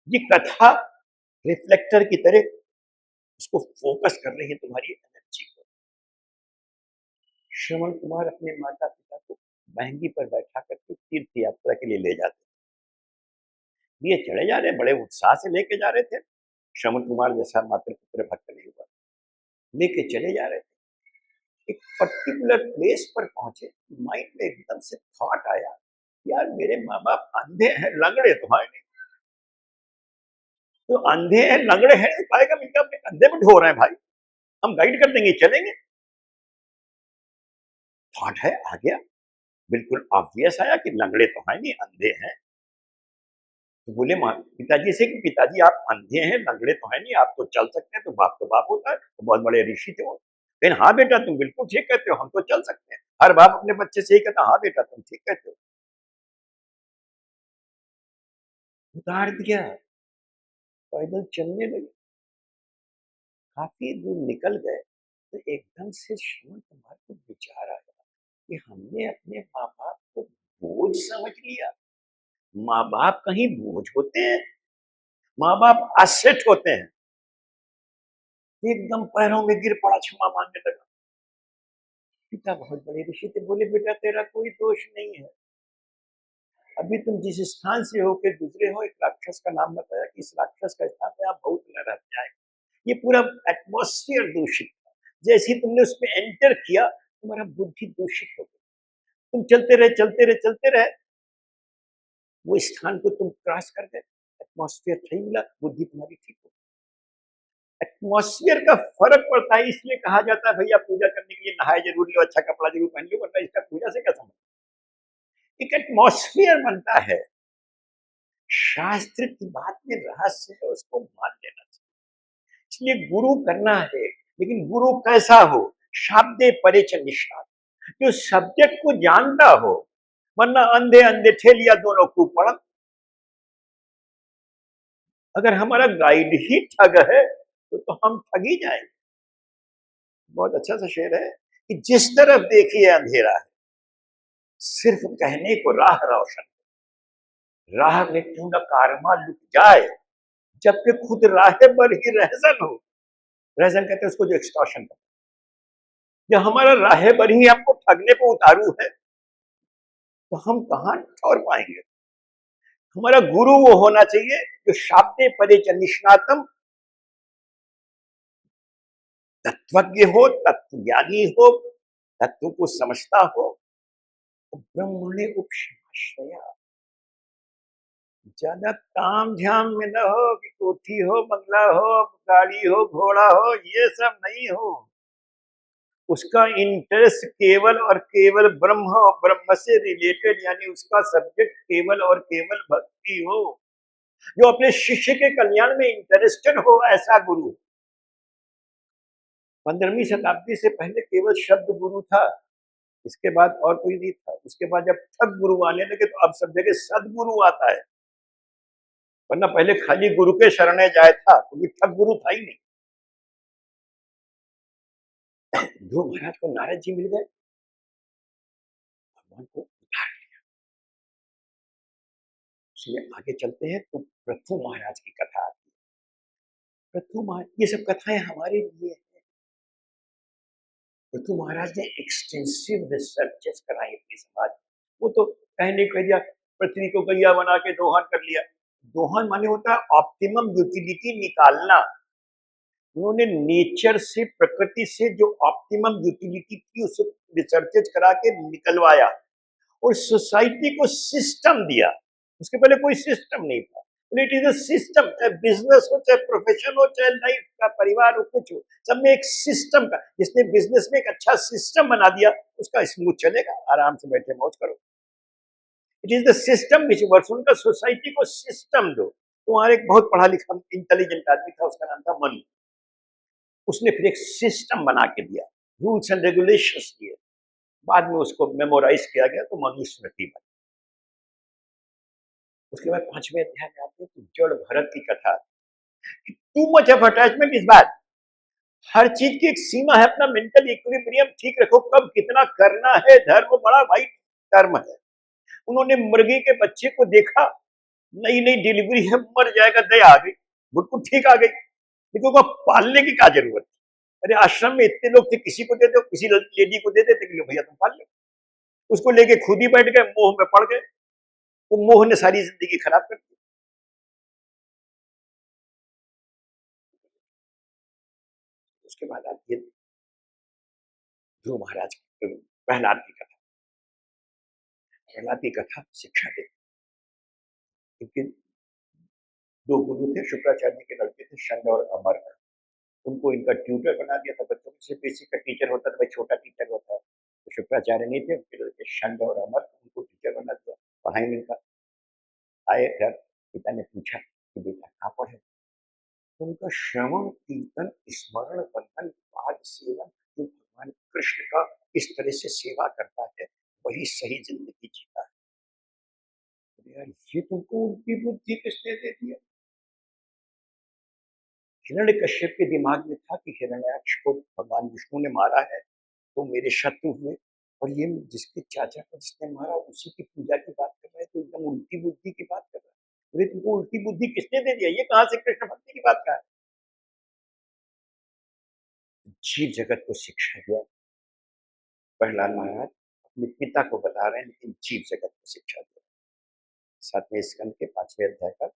ये कथा रिफ्लेक्टर की तरह उसको फोकस कर रही है, तुम्हारी एनर्जी को। श्रवण कुमार अपने माता पिता को महंगी पर बैठा करके तीर्थ यात्रा के लिए ले जाते, ये चले जा रहे, बड़े उत्साह से लेके जा रहे थे। श्रवण कुमार जैसा मात्र पुत्र भक्त नहीं हुआ, लेके चले जा रहे थे। एक पर्टिकुलर प्लेस पर पहुंचे, माइंड में एकदम से थॉट आया, यार मेरे माँ बाप अंधे हैं, लंगड़े तो है नहीं। तो अंधे हैं, लंगड़े हैं, पाएगा मिलकर अपने कंधे में ढो रहे हैं भाई, हम गाइड कर देंगे, चलेंगे। थॉट है आ गया, बिल्कुल ऑब्वियस आया कि लंगड़े तो है नहीं, अंधे हैं। तो बोले पिताजी से कि पिताजी आप अंधे हैं, लंगड़े तो है नहीं, आप तो चल सकते हैं। तो बाप होता है, तो बहुत बड़े ऋषि थे वो। लेकिन हाँ बेटा तुम बिल्कुल ठीक कहते हो, हम तो चल सकते हैं। हर बाप अपने बच्चे से ही कहता, हाँ बेटा तुम ठीक कहते हो। उतार दिया, पैदल चलने लगे। काफी दूर निकल गए तो एकदम से श्रवण कुमार को विचार आया कि हमने अपने माँ बाप को बोझ समझ लिया। माँ बाप कहीं बोझ होते हैं? माँ बाप असेट होते हैं। एकदम पैरों में गिर पड़ा, क्षमा मांगने लगा। पिता बहुत बड़े ऋषि थे, बोले बेटा तेरा कोई दोष नहीं है। अभी तुम जिस स्थान से हो के गुजरे हो, एक राक्षस का नाम बताया कि इस राक्षस का स्थान पे आप बहुत न रह जाएंगे। ये पूरा एटमॉस्फेयर दूषित था। जैसे ही तुमने उसमें एंटर किया, तुम्हारा बुद्धि दूषित हो गई। तुम चलते रहे चलते रहे चलते रहे, वो स्थान को तुम क्रॉस कर गए, एटमॉस्फेयर सही मिला, बुद्धि तुम्हारी ठीक हो। एटमॉस्फियर का फर्क पड़ता है, इसलिए कहा जाता है भैया पूजा करने के लिए नहाए जरूर लो, अच्छा कपड़ा जरूर पहन लो, वरना इसका पूजा से क्या संबंध। एक एटमॉस्फियर बनता है। शास्त्र की बात में रहस्य है, उसको मान लेना चाहिए। इसलिए गुरु करना है, लेकिन गुरु कैसा हो? शाब्दे परेच निष्णात, जो सब्जेक्ट को जानता हो, वरना अंधे अंधे ठेलिया दोनों को पड़ा। अगर हमारा गाइड ही ठग है तो हम ठग ही जाएंगे। बहुत अच्छा सा शेर है कि जिस तरफ देखिए अंधेरा है, सिर्फ कहने को राह रोशन, राह में क्यों न कारमा लुट जाए, जबकि खुद राह पर ही रहजन हो। रहजन कहते हैं उसको जो एक्सटॉर्शन करता है। जब हमारा राह पर ही हमको ठगने को उतारू है, तो हम कहां ठौर पाएंगे। हमारा गुरु वो होना चाहिए जो शाब्दे परे च निष्णातम, तत्वज्ञ हो, तत्वज्ञानी हो, तत्व को समझता हो। ब्रह्मणे उपश्रया, ज्यादा ताम झाम में न हो कि कोठी हो, बंगला हो, गाड़ी हो, घोड़ा हो, ये सब नहीं हो। उसका इंटरेस्ट केवल और केवल ब्रह्म और ब्रह्म से रिलेटेड, यानी उसका सब्जेक्ट केवल और केवल भक्ति हो। जो अपने शिष्य के कल्याण में इंटरेस्टेड हो, ऐसा गुरु। 15वीं शताब्दी से पहले केवल शब्द गुरु था, इसके बाद और कोई नहीं था। उसके बाद जब ठग गुरु आने लगे तो अब सब जगह सदगुरु आता है, वरना पहले खाली गुरु के शरणे जाए था, क्योंकि ठग गुरु था ही नहीं। ध्रुव महाराज को नारद जी मिल गए, भगवान को उतार लिया। इसलिए आगे चलते हैं तो पृथु महाराज की कथा आती है। पृथु महाराज, ये सब कथाएं हमारे लिए है। पृथु महाराज ने एक्सटेंसिव रिसर्चेस कराई अपने समाज में। वो तो कहने कह दिया, पृथ्वी को गैया बना के दोहन कर लिया। दोहन माने होता है ऑप्टिमम यूटिलिटी निकालना। उन्होंने नेचर से, प्रकृति से जो ऑप्टिमम यूटिलिटी थी उसे रिसर्चेज करा के निकलवाया और सोसाइटी को सिस्टम दिया। उसके पहले कोई सिस्टम नहीं था। इट इज अ सिस्टम, चाहे बिजनेस हो, चाहे प्रोफेशन हो, चाहे लाइफ का, परिवार हो, कुछ हो, सब में एक सिस्टम का। जिसने बिजनेस में एक अच्छा सिस्टम बना दिया, उसका स्मूथ चलेगा, आराम से बैठे मौज करो। It is the system which works. उनका सोसाइटी को सिस्टम दो। तो वहां एक बहुत पढ़ा लिखा इंटेलिजेंट आदमी था, उसका नाम था मनु। उसने फिर एक सिस्टम बना के दिया, रूल्स एंड रेगुलेशंस दिए। बाद में उसको मेमोराइज किया गया तो मनुस्मृति बनी। उसके बाद 5वें अध्याय में आते हैं तो जड़ भरत की कथा। Too much of attachment is bad. हर चीज की एक सीमा है, अपना मेंटल इक्विलिब्रियम ठीक रखो। कब कितना करना है, धर्म बड़ा भाई टर्म है। उन्होंने मुर्गी के बच्चे को देखा, नई नई डिलीवरी है, मर जाएगा, दया आ गई, बिल्कुल ठीक आ गई, लेकिन उसको पालने की क्या जरूरत। अरे आश्रम में इतने लोग थे, किसी को दे दो, किसी लेडी को दे देते कि भैया तुम पाल लो। उसको लेके खुद ही बैठ गए, मोह में पड़ गए। वो मोह ने सारी जिंदगी खराब कर दी। उसके बाद आती है ध्रुव महाराज प्रहलाद की कथा। प्रहलाद की कथा शिक्षा देती, क्योंकि दो गुरु थे, शुक्राचार्य जी के लड़के थे शंड और अमर। उनको इनका ट्यूटर बना दिया था। बच्चों से बेसिक का टीचर होता था, भाई छोटा टीचर होता है। तो शुक्राचार्य नहीं थे, उनके लड़के शंड और अमर, उनको टीचर बना दिया। पढ़ाई नहीं था। आए घर, पिता ने पूछा कि बेटा कहाँ पढ़े। तो उनका श्रवण कीर्तन स्मरण बंधन पाद सेवन, जो भगवान कृष्ण का इस तरह से सेवा करता है, वही सही जिंदगी जीता है। यार ये तुमको उल्टी बुद्धि किसने दे दिया। हिरण्य कश्यप के दिमाग में था कि हिरण्याक्ष को भगवान विष्णु ने मारा है तो मेरे शत्रु हुए, और ये जिसके चाचा को जिसने मारा उसी की पूजा की बात कर रहा है, तो एकदम उल्टी बुद्धि की बात कर रहा है। बोले तुमको उल्टी बुद्धि किसने दे दिया, ये कहां से कृष्ण भक्ति की बात कहा है। जीव जगत को शिक्षा दिया प्रहलाद महाराज, अपने पिता को बता रहे हैं, लेकिन जीव जगत को शिक्षा दिया। 7वें स्कंद के 5वें अध्याय का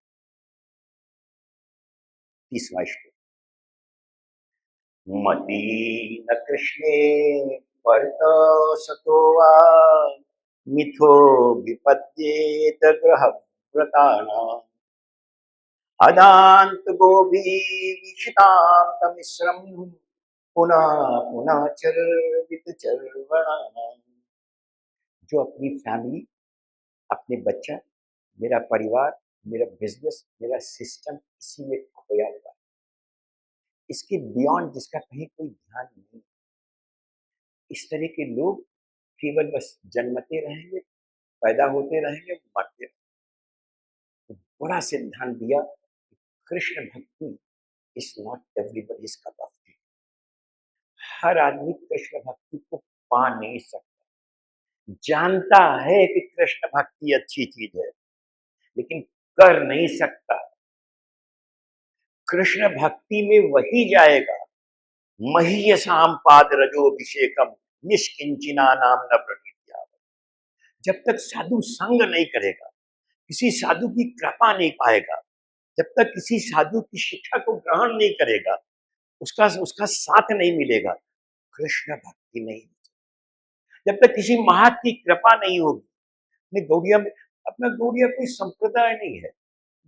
30वां श्लोक। मति न कृष्णे परत सतो वा, मिथो विपद्येत ग्रह व्रतानां, अदांत गोभी विशिताम तमिश्रम पुनः पुनः चर्वित चर्वणा। जो अपनी फैमिली, अपने बच्चा, मेरा परिवार, मेरा बिजनेस, मेरा सिस्टम इसी में खोया हुआ है, इसके बियॉन्ड जिसका कहीं कोई ध्यान नहीं। इस तरह के लोग केवल बस जन्मते रहेंगे, पैदा होते रहेंगे, मरते रहेंगे। तो बड़ा सिद्धांत दिया, कृष्ण भक्ति is not everybody's cup of tea. हर आदमी कृष्ण भक्ति को पा नहीं सकता। जानता है कि कृष्ण भक्ति अच्छी चीज है, लेकिन कर नहीं सकता। कृष्ण भक्ति में वही जाएगा, महीयसाम पाद रजोभिषेकम निष्किंचिना नाम न प्रणीत्या। जब तक साधु संग नहीं करेगा, किसी साधु की कृपा नहीं पाएगा, जब तक किसी साधु की शिक्षा को ग्रहण नहीं करेगा, उसका उसका साथ नहीं मिलेगा, कृष्ण भक्ति नहीं। जब तक किसी महात की कृपा नहीं होगी। अपने गौड़िया में, अपना गौड़िया कोई संप्रदाय नहीं है,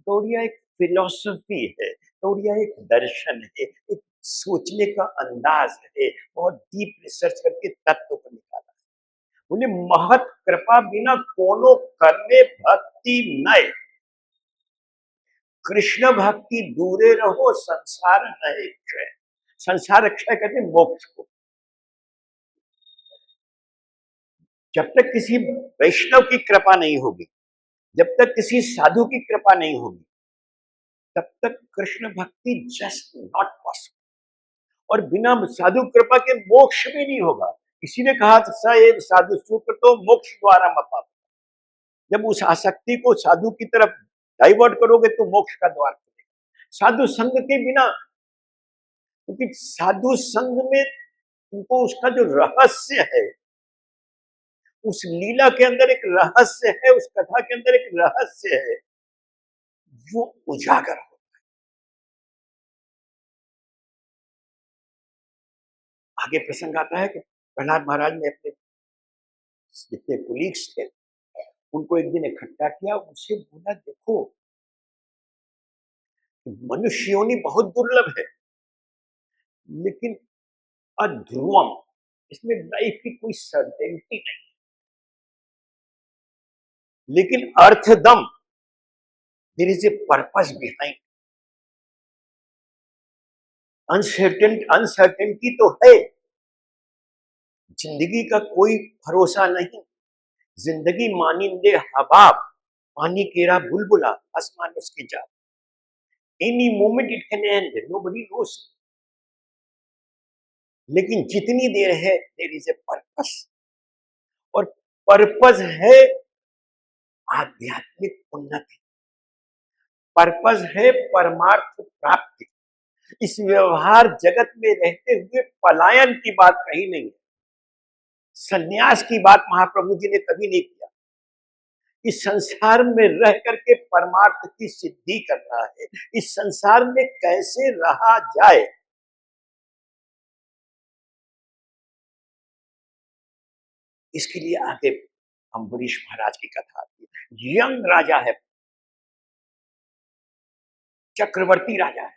गौड़िया एक फिलॉसफी है, गौड़िया एक दर्शन है, एक सोचने का अंदाज है। बहुत डीप रिसर्च करके तत्व को निकाला। बोले महत कृपा बिना कोनो करने भक्ति नय। कृष्ण भक्ति दूरे रहो, संसार नए क्षय। संसार क्षय कहते मोक्ष को। जब तक किसी वैष्णव की कृपा नहीं होगी, जब तक किसी साधु की कृपा नहीं होगी, तब तक कृष्ण भक्ति जस्ट नॉट पॉसिबल। और बिना साधु कृपा के मोक्ष भी नहीं होगा। किसी ने कहा स एक साधु सुकृ तो मोक्ष द्वारा मपा। जब उस आसक्ति को साधु की तरफ डाइवर्ट करोगे तो मोक्ष का द्वार खुलेगा। साधु संग के बिना, क्योंकि साधु संग में तुमको उसका जो रहस्य है, उस लीला के अंदर एक रहस्य है, उस कथा के अंदर एक रहस्य है, वो उजागर हो। आगे प्रसंग आता है कि प्रहलाद महाराज ने अपने जितने कुलीग्स थे उनको एक दिन इकट्ठा किया, उनसे बोला देखो मनुष्य योनि बहुत दुर्लभ है, लेकिन अध्रुवम, इसमें लाइफ की कोई सर्टेनिटी नहीं, लेकिन अर्थदम, there is a purpose behind. Uncertainty तो है, जिंदगी का कोई भरोसा नहीं। जिंदगी मानिंदे हबाब, पानी केरा बुलबुला, आसमान उसकी जात। Any moment it can and, nobody nose. लेकिन जितनी देर है देयर इज ए पर्पस, और पर्पस है आध्यात्मिक उन्नति, पर्पस है परमार्थ प्राप्ति। इस व्यवहार जगत में रहते हुए पलायन की बात कही नहीं है, संन्यास की बात महाप्रभु जी ने कभी नहीं किया। इस संसार में रह करके परमार्थ की सिद्धि करना है, इस संसार में कैसे रहा जाए। इसके लिए आगे अम्बरीश महाराज की कथा आती है। यंग राजा है, चक्रवर्ती राजा है,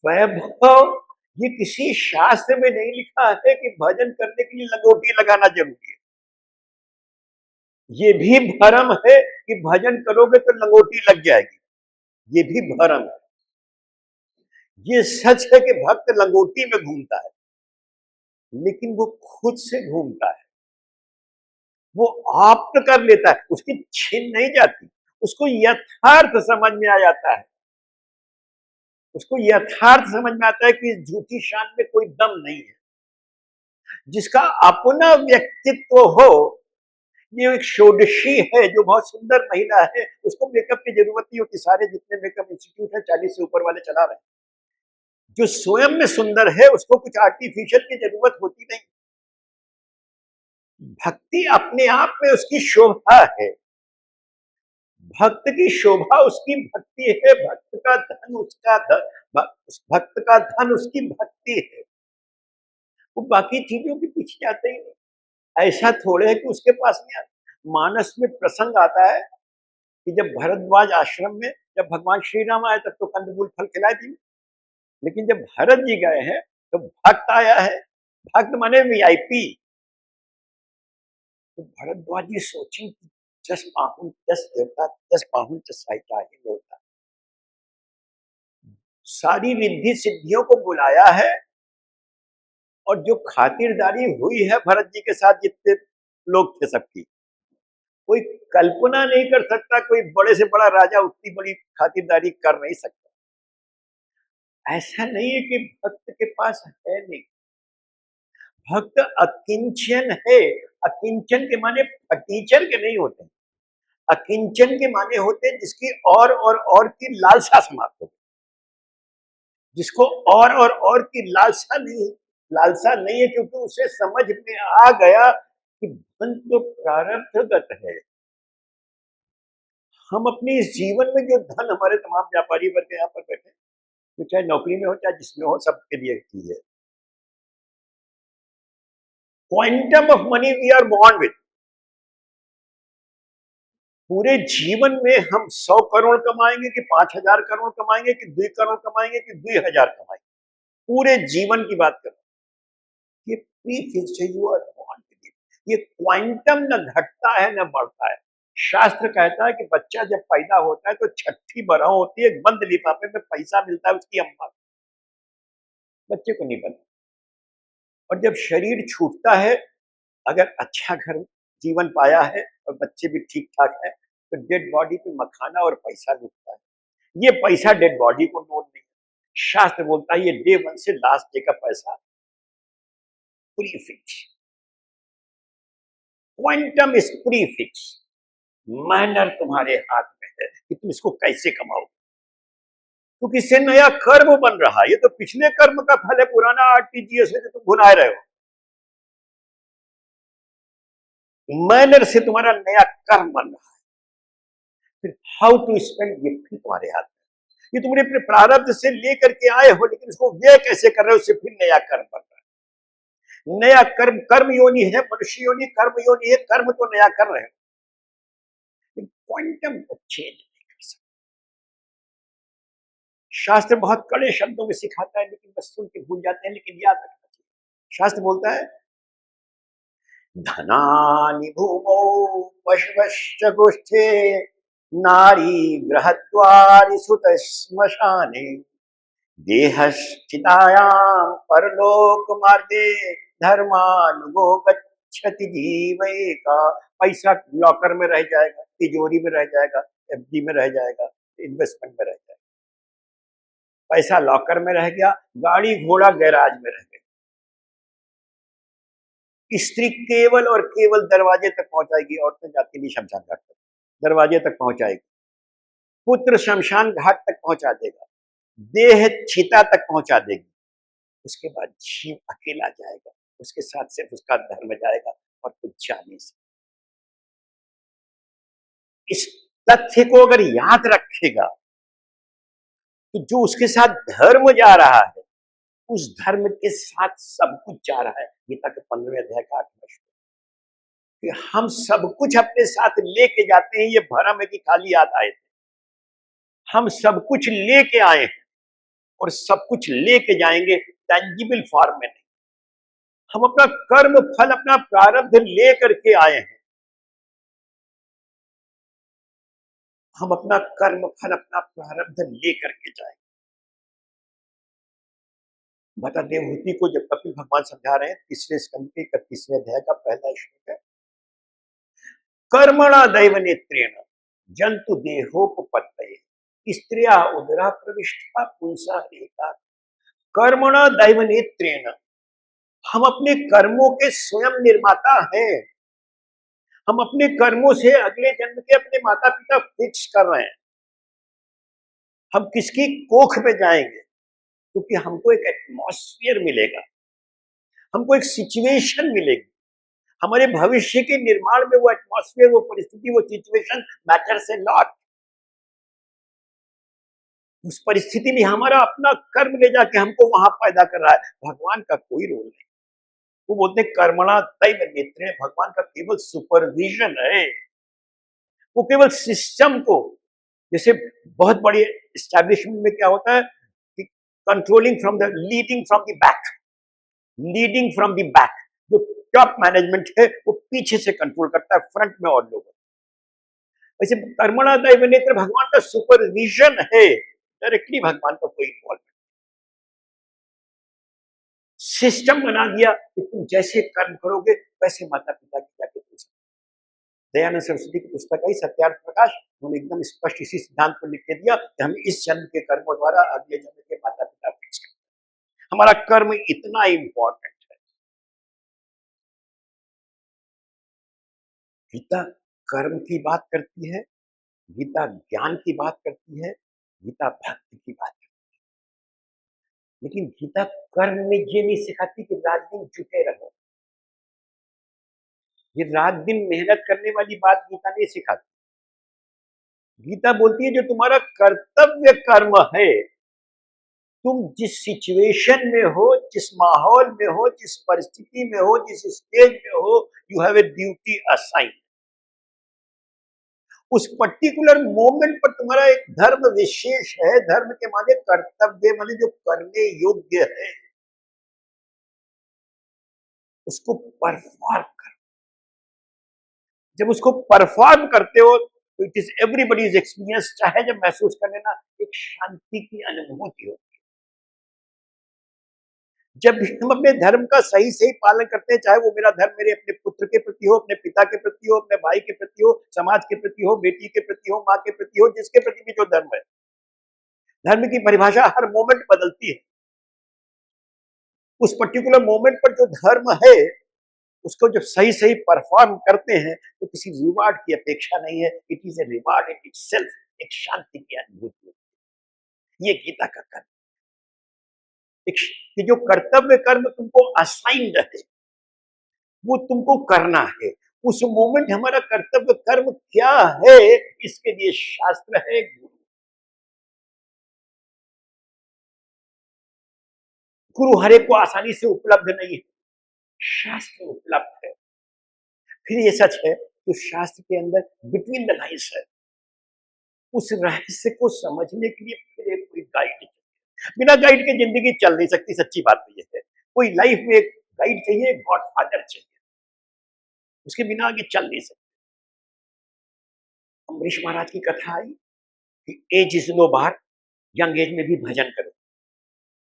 वैभव। ये किसी शास्त्र में नहीं लिखा है कि भजन करने के लिए लंगोटी लगाना जरूरी है। ये भी भरम है कि भजन करोगे तो लंगोटी लग जाएगी, ये भी भरम है। ये सच है कि भक्त लंगोटी में घूमता है, लेकिन वो खुद से घूमता है, वो आप्त कर लेता है, उसकी छीन नहीं जाती, उसको यथार्थ समझ में आ जाता है, उसको यथार्थ समझ में आता है कि इस झूठी शान में कोई दम नहीं है। जिसका अपना व्यक्तित्व हो, ये एक षोडशी है जो बहुत सुंदर महिला है, उसको मेकअप की जरूरत नहीं होती। सारे जितने मेकअप इंस्टीट्यूट है 40 से ऊपर वाले चला रहे हैं। जो स्वयं में सुंदर है उसको कुछ आर्टिफिशियल की जरूरत होती नहीं। भक्ति अपने आप में उसकी शोभा है, भक्त की शोभा उसकी भक्ति है, भक्त का धन उसका धन, भक्त का धन उसकी भक्ति है। वो बाकी चीजों के पीछे जाते ही नहीं। ऐसा थोड़े है कि उसके पास नहीं आता। मानस में प्रसंग आता है कि जब भरद्वाज आश्रम में जब भगवान श्री राम आए तब तो कंदमूल फल खिलाए दिए, लेकिन जब भरत जी गए हैं तो भक्त आया है, भक्त माने वीआईपी। तो भरद्वाज जी सोची, जस पाहुन जस देवता, जस पाहुन जस सहायता ही देवता। सारी रिद्धि सिद्धियों को बुलाया है, और जो खातिरदारी हुई है भरत जी के साथ, जितने लोग थे सबकी, कोई कल्पना नहीं कर सकता, कोई बड़े से बड़ा राजा उतनी बड़ी खातिरदारी कर नहीं सकता। ऐसा नहीं है कि भक्त के पास है नहीं, भक्त अकिंचन है। अकिंचन के माने फटीचर के नहीं होते, अकिंचन के माने होते जिसकी और की लालसा समाप्त हो, जिसको और की लालसा नहीं है, क्योंकि उसे समझ में आ गया कि धन तो प्रारब्धगत है। हम अपने इस जीवन में जो धन, हमारे तमाम व्यापारी वर्ग यहाँ पर बैठे, तो चाहे नौकरी में हो चाहे जिसमें हो, सबके लिए चीज है। Quantum of money we are born with. पूरे जीवन में हम 100 करोड़ कमाएंगे कि 5,000 करोड़ कमाएंगे कि 2 करोड़ कमाएंगे कि 2,000 कमाएंगे, पूरे जीवन की बात करो, ये प्री फिक्स्ड है, you are born with it. ये क्वांटम न घटता है न बढ़ता है। शास्त्र कहता है कि बच्चा जब पैदा होता है तो छठी बरह होती है, बंद लिफाफे में पैसा मिलता है उसकी अम्मा, बच्चे को नहीं पता। और जब शरीर छूटता है, अगर अच्छा घर जीवन पाया है और बच्चे भी ठीक ठाक है, तो डेड बॉडी पे मखाना और पैसा लुटता है। ये पैसा डेड बॉडी को नोट नहीं, शास्त्र बोलता है ये डे 1 से लास्ट डे का पैसा pre fix. Quantum is pre fix. Manner तुम्हारे हाथ में है कि तुम इसको कैसे कमाओ, क्योंकि इससे नया कर्म बन रहा है। ये तो पिछले कर्म का फल है, पुराना आरटीजीएस है जो तुम भुनाए रहे हो। मैनर से तुम्हारा नया कर्म बन रहा है, फिर हाउ टू स्पेंड ये फिर तुम्हारे हाथ में। ये तुमने अपने प्रारब्ध से लेकर के आए हो, लेकिन इसको व्यय कैसे कर रहे हो, उससे फिर नया कर्म बन रहा है। नया कर्म, कर्म योनि है, मनुष्य योनि कर्म योनि है, कर्म तो नया कर रहे हो, क्वांटम को चेंज नहीं कर सकते। शास्त्र बहुत कड़े शब्दों में सिखाता है, लेकिन बस सुन के भूल जाते हैं, लेकिन याद रखना चाहिए। शास्त्र बोलता है धनानि भूमौ पशवश्च गोष्ठे नारी गृहद्वारि सुत श्मशाने देहश्चितायां परलोक मार्गे धर्मानुगो गच्छति जीवैका। पैसा लॉकर में रह जाएगा, तिजोरी में रह जाएगा, एफडी में रह जाएगा, इन्वेस्टमेंट में रह जाएगा। पैसा लॉकर में रह गया, गाड़ी घोड़ा गैराज में रह गया। स्त्री केवल और केवल दरवाजे तक पहुंचाएगी, औरतें जाती नहीं शमशान घाट तक, दरवाजे तक पहुंचाएगी। पुत्र शमशान घाट तक पहुंचा देगा, देह चिता तक पहुंचा देगी, उसके बाद जीव अकेला जाएगा, उसके साथ सिर्फ उसका धर्म जाएगा और कुछ जा नहीं सकता। इस तथ्य को अगर याद रखेगा तो जो उसके साथ धर्म जा रहा है, उस धर्म के साथ सब कुछ जा रहा है। गीता के 15वें अध्याय का 8वां श्लोक, हम सब कुछ अपने साथ लेके जाते हैं। ये भरम है कि खाली हाथ आए थे, हम सब कुछ लेके आए हैं और सब कुछ लेके जाएंगे, टेंजिबल फॉर्म में नहीं। हम अपना कर्म फल, अपना प्रारब्ध लेकर के आए हैं, हम अपना कर्म फल, अपना प्रारब्ध लेकर के जाएंगे। माता देवहूति को जब कपिल भगवान समझा रहे हैं, तीसरे स्कंद के 31वें अध्याय का पहला श्लोक है, कर्मणा दैव नेत्रेण जंतु देहोपपत्तये स्त्रिया उदरा प्रविष्टा पुंसा रेता। कर्मणा दैव नेत्रेण, हम अपने कर्मों के स्वयं निर्माता हैं। हम अपने कर्मों से अगले जन्म के अपने माता पिता फिक्स कर रहे हैं। हम किसकी कोख में जाएंगे, क्योंकि हमको एक एटमॉस्फेयर मिलेगा, हमको एक सिचुएशन मिलेगी। हमारे भविष्य के निर्माण में वो एटमॉस्फेयर, वो परिस्थिति, वो सिचुएशन मैटर्स ए लॉट। उस परिस्थिति में हमारा अपना कर्म ले जाके हमको वहां पैदा कर रहा है, भगवान का कोई रोल नहीं। वो बोलते कर्मणा दैव नेत्रेण, भगवान का केवल सुपरविजन है। वो केवल सिस्टम को, जैसे बहुत बड़ी एस्टैब्लिशमेंट में क्या होता है कि controlling from the leading from the back, leading from the back, जो टॉप मैनेजमेंट है वो पीछे से कंट्रोल करता है, फ्रंट में और लोग। वैसे कर्मणा दैव नेत्र भगवान का सुपरविजन है, डायरेक्टली भगवान का कोई इन्वॉल्व, सिस्टम बना दिया कि तुम जैसे कर्म करोगे वैसे माता पिता की जाके तुम। दयानंद सरस्वती की पुस्तक आई सत्यार्थ प्रकाश, उन्होंने एकदम स्पष्ट इसी सिद्धांत को लिख के दिया कि हम इस जन्म के कर्मों द्वारा अगले जन्म के माता पिता फिक्स करते हैं। हमारा कर्म इतना इंपॉर्टेंट है। गीता कर्म की बात करती है, गीता ज्ञान की बात करती है, गीता भक्ति की बात करती है, लेकिन गीता कर्म में ये नहीं सिखाती कि रात दिन जुटे रहो। ये रात दिन मेहनत करने वाली बात गीता नहीं सिखाती। गीता बोलती है जो तुम्हारा कर्तव्य कर्म है, तुम जिस सिचुएशन में हो, जिस माहौल में हो, जिस परिस्थिति में हो, जिस स्टेज में हो, you have a duty assign. उस पर्टिकुलर मोमेंट पर तुम्हारा एक धर्म विशेष है। धर्म के माने कर्तव्य माने जो करने योग्य है, उसको परफॉर्म कर। जब उसको परफॉर्म करते हो तो इट इज एवरीबॉडीज एक्सपीरियंस, चाहे जब महसूस कर लेना, एक शांति की अनुभूति हो। जब भी हम अपने धर्म का सही सही पालन करते हैं, चाहे वो मेरा धर्म मेरे अपने पुत्र के प्रति हो, अपने पिता के प्रति हो, अपने भाई के प्रति हो, समाज के प्रति हो, बेटी के प्रति हो, माँ के प्रति हो, जिसके प्रति भी जो धर्म है, धर्म की परिभाषा हर मोमेंट बदलती है। उस पर्टिकुलर मोमेंट पर जो धर्म है उसको जब सही सही परफॉर्म करते हैं तो किसी रिवार्ड की अपेक्षा नहीं है। It is a reward in itself, एक शांति की अनुभूति। ये गीता का कर्म, एक कि जो कर्तव्य कर्म तुमको असाइंड है वो तुमको करना है। उस मोमेंट हमारा कर्तव्य कर्म क्या है, इसके लिए शास्त्र है, गुरु। गुरु हर एक को आसानी से उपलब्ध नहीं है, शास्त्र उपलब्ध है। फिर ये सच है तो शास्त्र के अंदर बिटवीन द लाइन्स है। उस रहस्य को समझने के लिए फिर एक कोई गाइड चाहिए। बिना गाइड के जिंदगी चल नहीं सकती, सच्ची बात तो ये है। कोई लाइफ में एक गाइड चाहिए, गॉड फादर चाहिए, उसके बिना आगे चल नहीं सकते। अम्बरीश महाराज की कथा आई कि age is no bar, young age में भी भजन करो।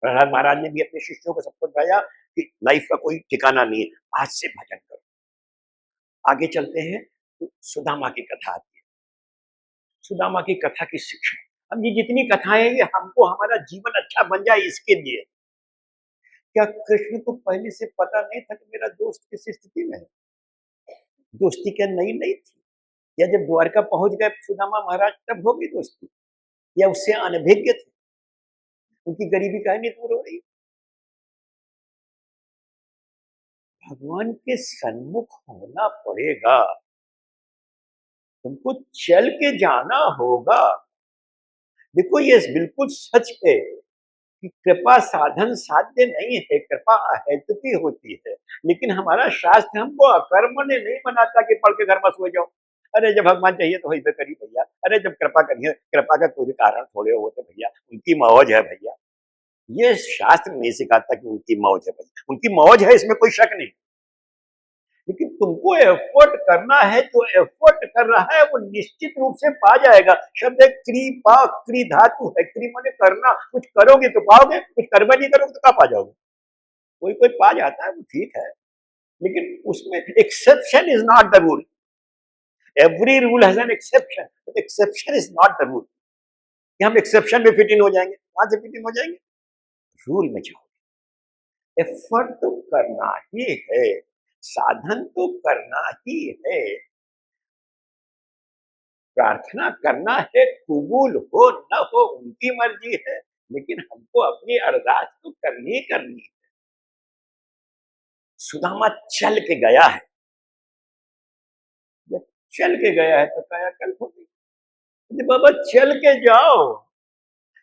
प्रहलाद महाराज ने भी अपने शिष्यों को सबको बताया कि लाइफ का कोई ठिकाना नहीं है, आज से भजन करो। आगे चलते हैं तो सुदामा की कथा आती है। सुदामा की कथा की शिक्षा, हम ये जितनी कथाएं ये हमको हमारा जीवन अच्छा बन जाए इसके लिए। क्या कृष्ण को पहले से पता नहीं था कि मेरा दोस्त किस स्थिति में है? दोस्ती क्या नई नई थी? या जब द्वारका पहुंच गए सुदामा महाराज तब हो गई दोस्ती? या उससे अनभिज्ञ थे? उनकी गरीबी काहे नहीं दूर हो रही? भगवान के सन्मुख होना पड़ेगा, तुमको चल के जाना होगा। देखो ये बिल्कुल सच है कि कृपा साधन साध्य नहीं है, कृपा अहेतुकी होती है। लेकिन हमारा शास्त्र हमको अकर्मण्य नहीं बनाता कि पढ़ के घर में सो जाओ। अरे जब भगवान चाहिए तो वही पे करी भैया, अरे जब कृपा करिए, कृपा का कोई कारण थोड़े होते भैया, उनकी मौज है भैया। ये शास्त्र नहीं सिखाता कि उनकी मौज है भैया, उनकी मौज है इसमें कोई शक नहीं। लेकिन तुमको एफर्ट करना है, जो एफर्ट कर रहा है वो निश्चित रूप से पा जाएगा। शब्द है कृपा, क्री धातु है, क्री माने करना, कुछ करोगे तो पाओगे, कुछ कर्म नहीं करोगे तो कहाँ पा जाओगे? कोई कोई पा जाता है वो ठीक है, लेकिन उसमें exception is not the rule. Every rule has an exception, but exception is not the rule कि हम एक्सेप्शन में फिट इन हो जाएंगे। कहां से फिट इन हो जाएंगे? रूल में जाओ। एफर्ट तो करना ही है, साधन तो करना ही है, प्रार्थना करना है, कबूल हो न हो उनकी मर्जी है, लेकिन हमको अपनी अरदास तो करनी करनी है। सुदामा चल के गया है, जब चल के गया है तो कायाकल्प हो गई। बाबा चल के जाओ,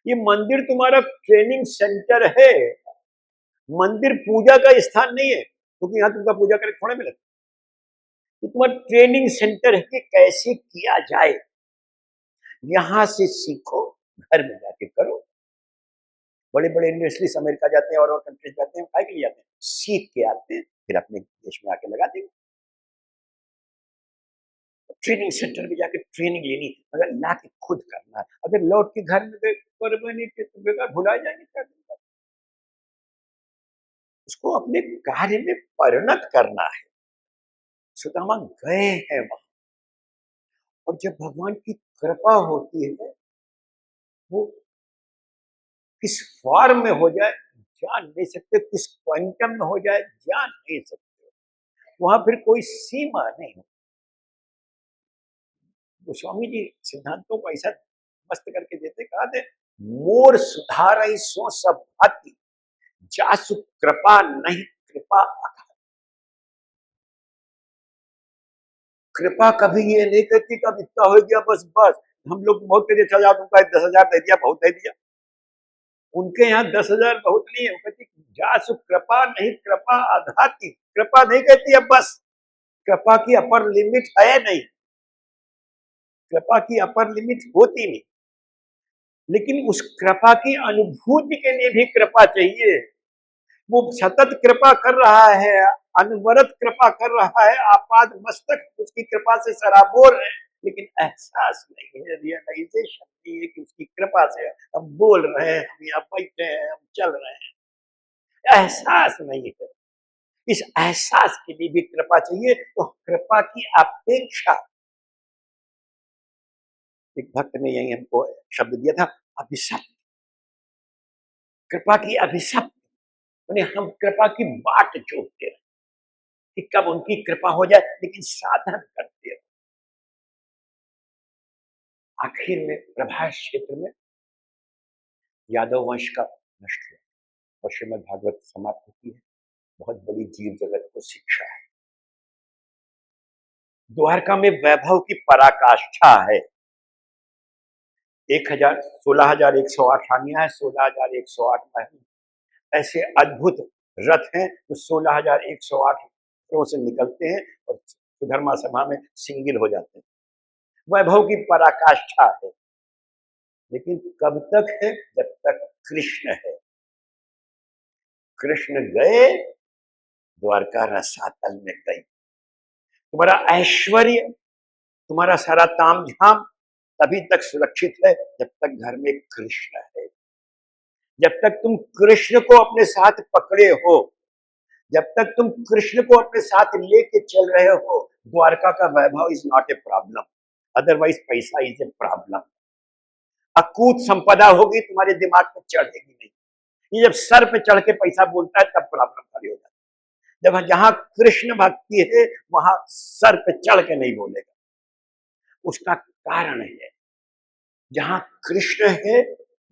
ये मंदिर तुम्हारा ट्रेनिंग सेंटर है, मंदिर पूजा का स्थान नहीं है, क्योंकि यहाँ तुमका पूजा करके थोड़े मिले। ये तुम्हारा ट्रेनिंग सेंटर है कि कैसे किया जाए, यहां से सीखो, घर में जाके करो। बड़े बड़े इंडस्ट्रीज अमेरिका जाते हैं और कंट्रीज जाते हैं, काय के लिए जाते हैं? सीख के आते हैं, फिर अपने देश में आके लगा देंगे। ट्रेनिंग सेंटर में जाके ट्रेनिंग लेनी, अगर ला के खुद करना है, अगर लौट के घर में नहीं तो बेकार भुला जाएंगे क्या दिन का। उसको अपने कार्य में परिणत करना है। सुदामा गए हैं वहां, और जब भगवान की कृपा होती है, वो किस फॉर्म में हो जाए जान नहीं सकते, किस क्वांटम में हो जाए जान नहीं सकते, वहां फिर कोई सीमा नहीं। गोस्वामी जी सिद्धांतों को ऐसा मस्त करके देते, कहा थे मोर सुधार सो सब भाती, जासु कृपा नहीं कृपा अघात। कृपा कभी ये नहीं कहती कि अब इतना हो गया बस बस, हम लोग बहुत कह दिया, चल जाओ तुमका 10,000 दे दिया, बहुत दे दिया। उनके यहाँ 10,000 बहुत नहीं है, वो कहती जासु कृपा नहीं कृपा आघाती। कृपा नहीं कहती अब बस, कृपा की अपर लिमिट है नहीं, कृपा की अपर लिमिट होती नहीं, लेकिन उस कृपा की अनुभूति के लिए भी कृपा चाहिए। वो सतत कृपा कर रहा है, अनवरत कृपा कर रहा है, आपाद मस्तक उसकी कृपा से सराबोर है, लेकिन एहसास नहीं है, रियलाइजेशन नहीं है कि उसकी कृपा से हम बोल रहे हैं, हम यहाँ बैठे हैं, हम चल रहे हैं, एहसास नहीं है। इस एहसास के लिए भी कृपा चाहिए, तो कृपा की अपेक्षा। एक भक्त ने यही हमको शब्द दिया था, अभिशप्त। कृपा की अभिशप्त, हम कृपा की बाट जोतते रहे कि कब उनकी कृपा हो जाए, लेकिन साधन करते रहे। आखिर में प्रभास क्षेत्र में यादव वंश का नष्ट हुआ और श्रीमद् भागवत समाप्त होती है। बहुत बड़ी जीव जगत को शिक्षा है। द्वारका में वैभव की पराकाष्ठा है। 16,108 हानियां है, 16,108 महल, ऐसे अद्भुत रथ हैं जो 16,108 से निकलते हैं और सुधर्मा सभा में सिंगिल हो जाते हैं। वैभव की पराकाष्ठा है, लेकिन कब तक है? जब तक कृष्ण है। कृष्ण गए, द्वारका रसातल में गई। तुम्हारा ऐश्वर्य, तुम्हारा सारा तामझाम तभी तक सुरक्षित है जब तक घर में कृष्ण है। जब तक तुम कृष्ण को अपने साथ पकड़े हो, जब तक तुम कृष्ण को अपने साथ लेके चल रहे हो, द्वारका का वैभव is not a problem, otherwise पैसा इज ए प्रॉब्लम। अकूत संपदा होगी, तुम्हारे दिमाग में चढ़ेगी नहीं। ये जब सर पे चढ़ के पैसा बोलता है तब प्रॉब्लम खड़ी हो जाती है। जब जहां कृष्ण भक्ति है वहां सर पे चढ़ के नहीं बोलेगा। उसका कारण है, जहां कृष्ण है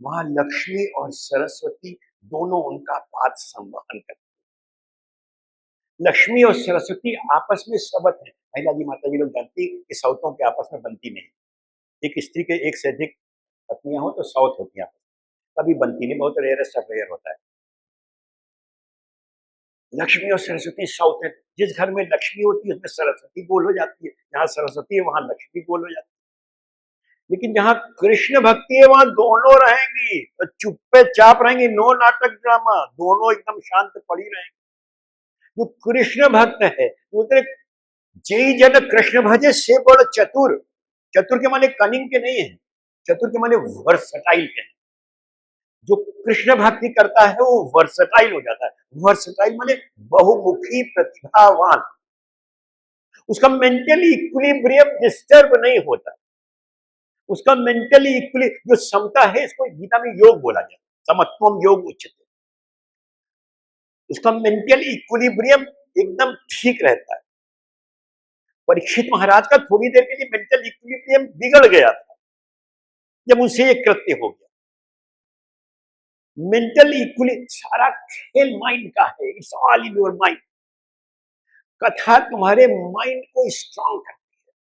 वहां लक्ष्मी और सरस्वती दोनों उनका पाद संवहन करते हैं। लक्ष्मी और सरस्वती आपस में सबक है। महिला जी माता जी लोग जानती कि सौतों के आपस में बनती नहीं। एक स्त्री के एक से अधिक पत्नियां हो तो सौत होती है, कभी बनती नहीं, बहुत रेयरेस्ट ऑफ रेयर होता है। लक्ष्मी और सरस्वती साउथ है। जिस घर में लक्ष्मी होती है उसमें सरस्वती गोल हो जाती है, जहां सरस्वती है वहां लक्ष्मी गोल हो जाती है। लेकिन जहां कृष्ण भक्ति है वहां दोनों रहेंगी, तो चुप्पे चाप रहेंगी, नो नाटक ड्रामा, दोनों एकदम शांत पड़ी रहेंगी। जो कृष्ण भक्त है बोलते जय जन कृष्ण भजे से बड़ चतुर। चतुर के माने कनिंग के नहीं है, चतुर के माने वर्सटाइल के है। जो कृष्ण भक्ति करता है वो वर्सटाइल हो जाता है। वर्सटाइल माने बहुमुखी प्रतिभावान। उसका मेंटली इक्विलिब्रियम डिस्टर्ब नहीं होता। उसका मेंटली इक्विली जो समता है, इसको गीता में योग बोला जाए, समत्वम योग उच्चते। उसका मेंटल इक्विलिब्रियम एकदम ठीक रहता है। परीक्षित महाराज का थोड़ी देर के लिए मेंटल इक्विलिब्रियम बिगड़ गया था जब उनसे एक कृत्य हो गया। मेंटल इक्विली सारा खेल माइंड का है, it's all in your mind. कथा तुम्हारे माइंड को स्ट्रांग करती है।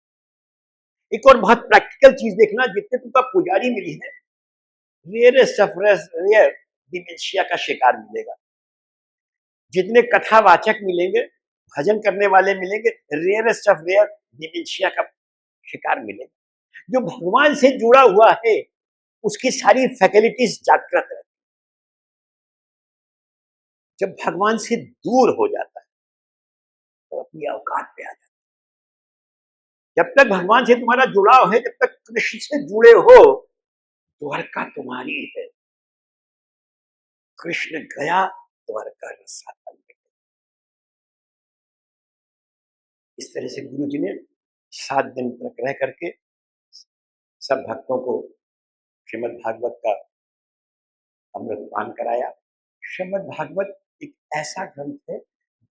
एक और बहुत प्रैक्टिकल चीज देखना, जितने तुमका पुजारी मिली है, रेयरेस्ट ऑफ रेयर डिमेंशिया का शिकार मिलेगा। जितने कथावाचक मिलेंगे भजन करने वाले मिलेंगे, रेयरेस्ट ऑफ रेयर डिमेंशिया का शिकार मिलेगा। जो भगवान से जुड़ा हुआ है उसकी सारी फैकल्टीज जागृत है। जब भगवान से दूर हो जाता है तो अपनी औकात पे आ जाता है। जब तक भगवान से तुम्हारा जुड़ाव है, जब तक कृष्ण से जुड़े हो, द्वारका तुम्हारी है। कृष्ण गया, द्वारका रसातल में। इस तरह से गुरु जी ने 7 दिन तक रह करके सब भक्तों को श्रीमद् भागवत का अमृत पान कराया। श्रीमद् भागवत एक ऐसा ग्रंथ है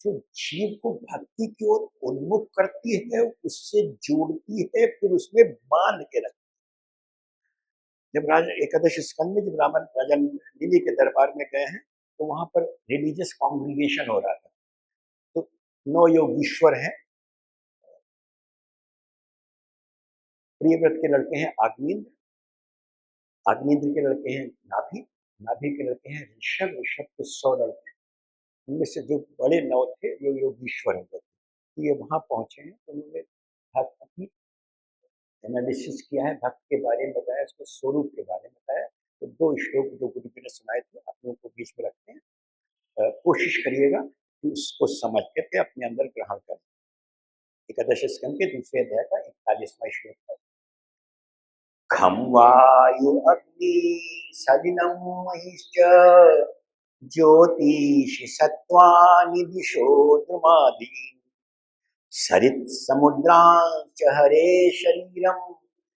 जो जीव को भक्ति की ओर उन्मुख करती है, उससे जोड़ती है, फिर उसमें बांध के रखती है। जब राजा एकादश स्कंद में जब राजा लिली के दरबार में गए हैं तो वहां पर रिलीजियस कॉन्ग्रीगेशन हो रहा था। तो 9 योगीश्वर हैं। प्रियव्रत के लड़के हैं आग्नेन्द्र, आग्नेन्द्र के लड़के हैं नाभि, नाभि के लड़के हैं ऋषभ, ऋषभ के 100 लड़के। उनमें से जो बड़े 9 थे वो योगीश्वर हो गए। तो ये वहां पहुंचे हैं तो उन्होंने भक्त की एनालिसिस किया है, भक्त के बारे में बताया, उसके स्वरूप के बारे में बताया। तो 2 श्लोक जो गुरु जी ने सुनाए थे अपने को बीच में रखते हैं। कोशिश करिएगा कि उसको समझ करके अपने अंदर ग्रहण करें। एकादश स्कंद के दूसरे अध्याय का 41वां श्लोक। खम वायु अग्नि सलिलम महिश्च ज्योतिषि सत्वानि दिशो द्रुमादि सरित समुद्रांच हरे शरीरम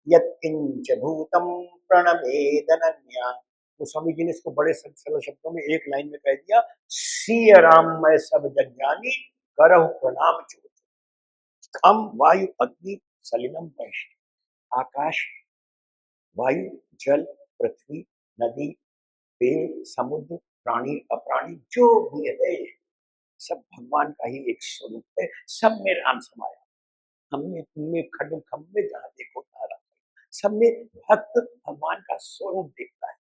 यत्किंच भूतम प्रणमेदनन्या। तो स्वामी जी ने इसको बड़े सरल शब्दों में एक लाइन में कह दिया, सिय राम मैं सब जग जानी करहु प्रणाम चोट। खम वायु अग्नि सलिलम वैश्य। आकाश, वायु, जल, पृथ्वी, नदी, पेड़, समुद्र, प्राणी, अप्राणी जो भी है सब भगवान का ही एक स्वरूप है। सब में राम समाया। हमने तुमने खड्ड खम्बे जहां देखो तारा, सब में भक्त भगवान का स्वरूप दिखता है।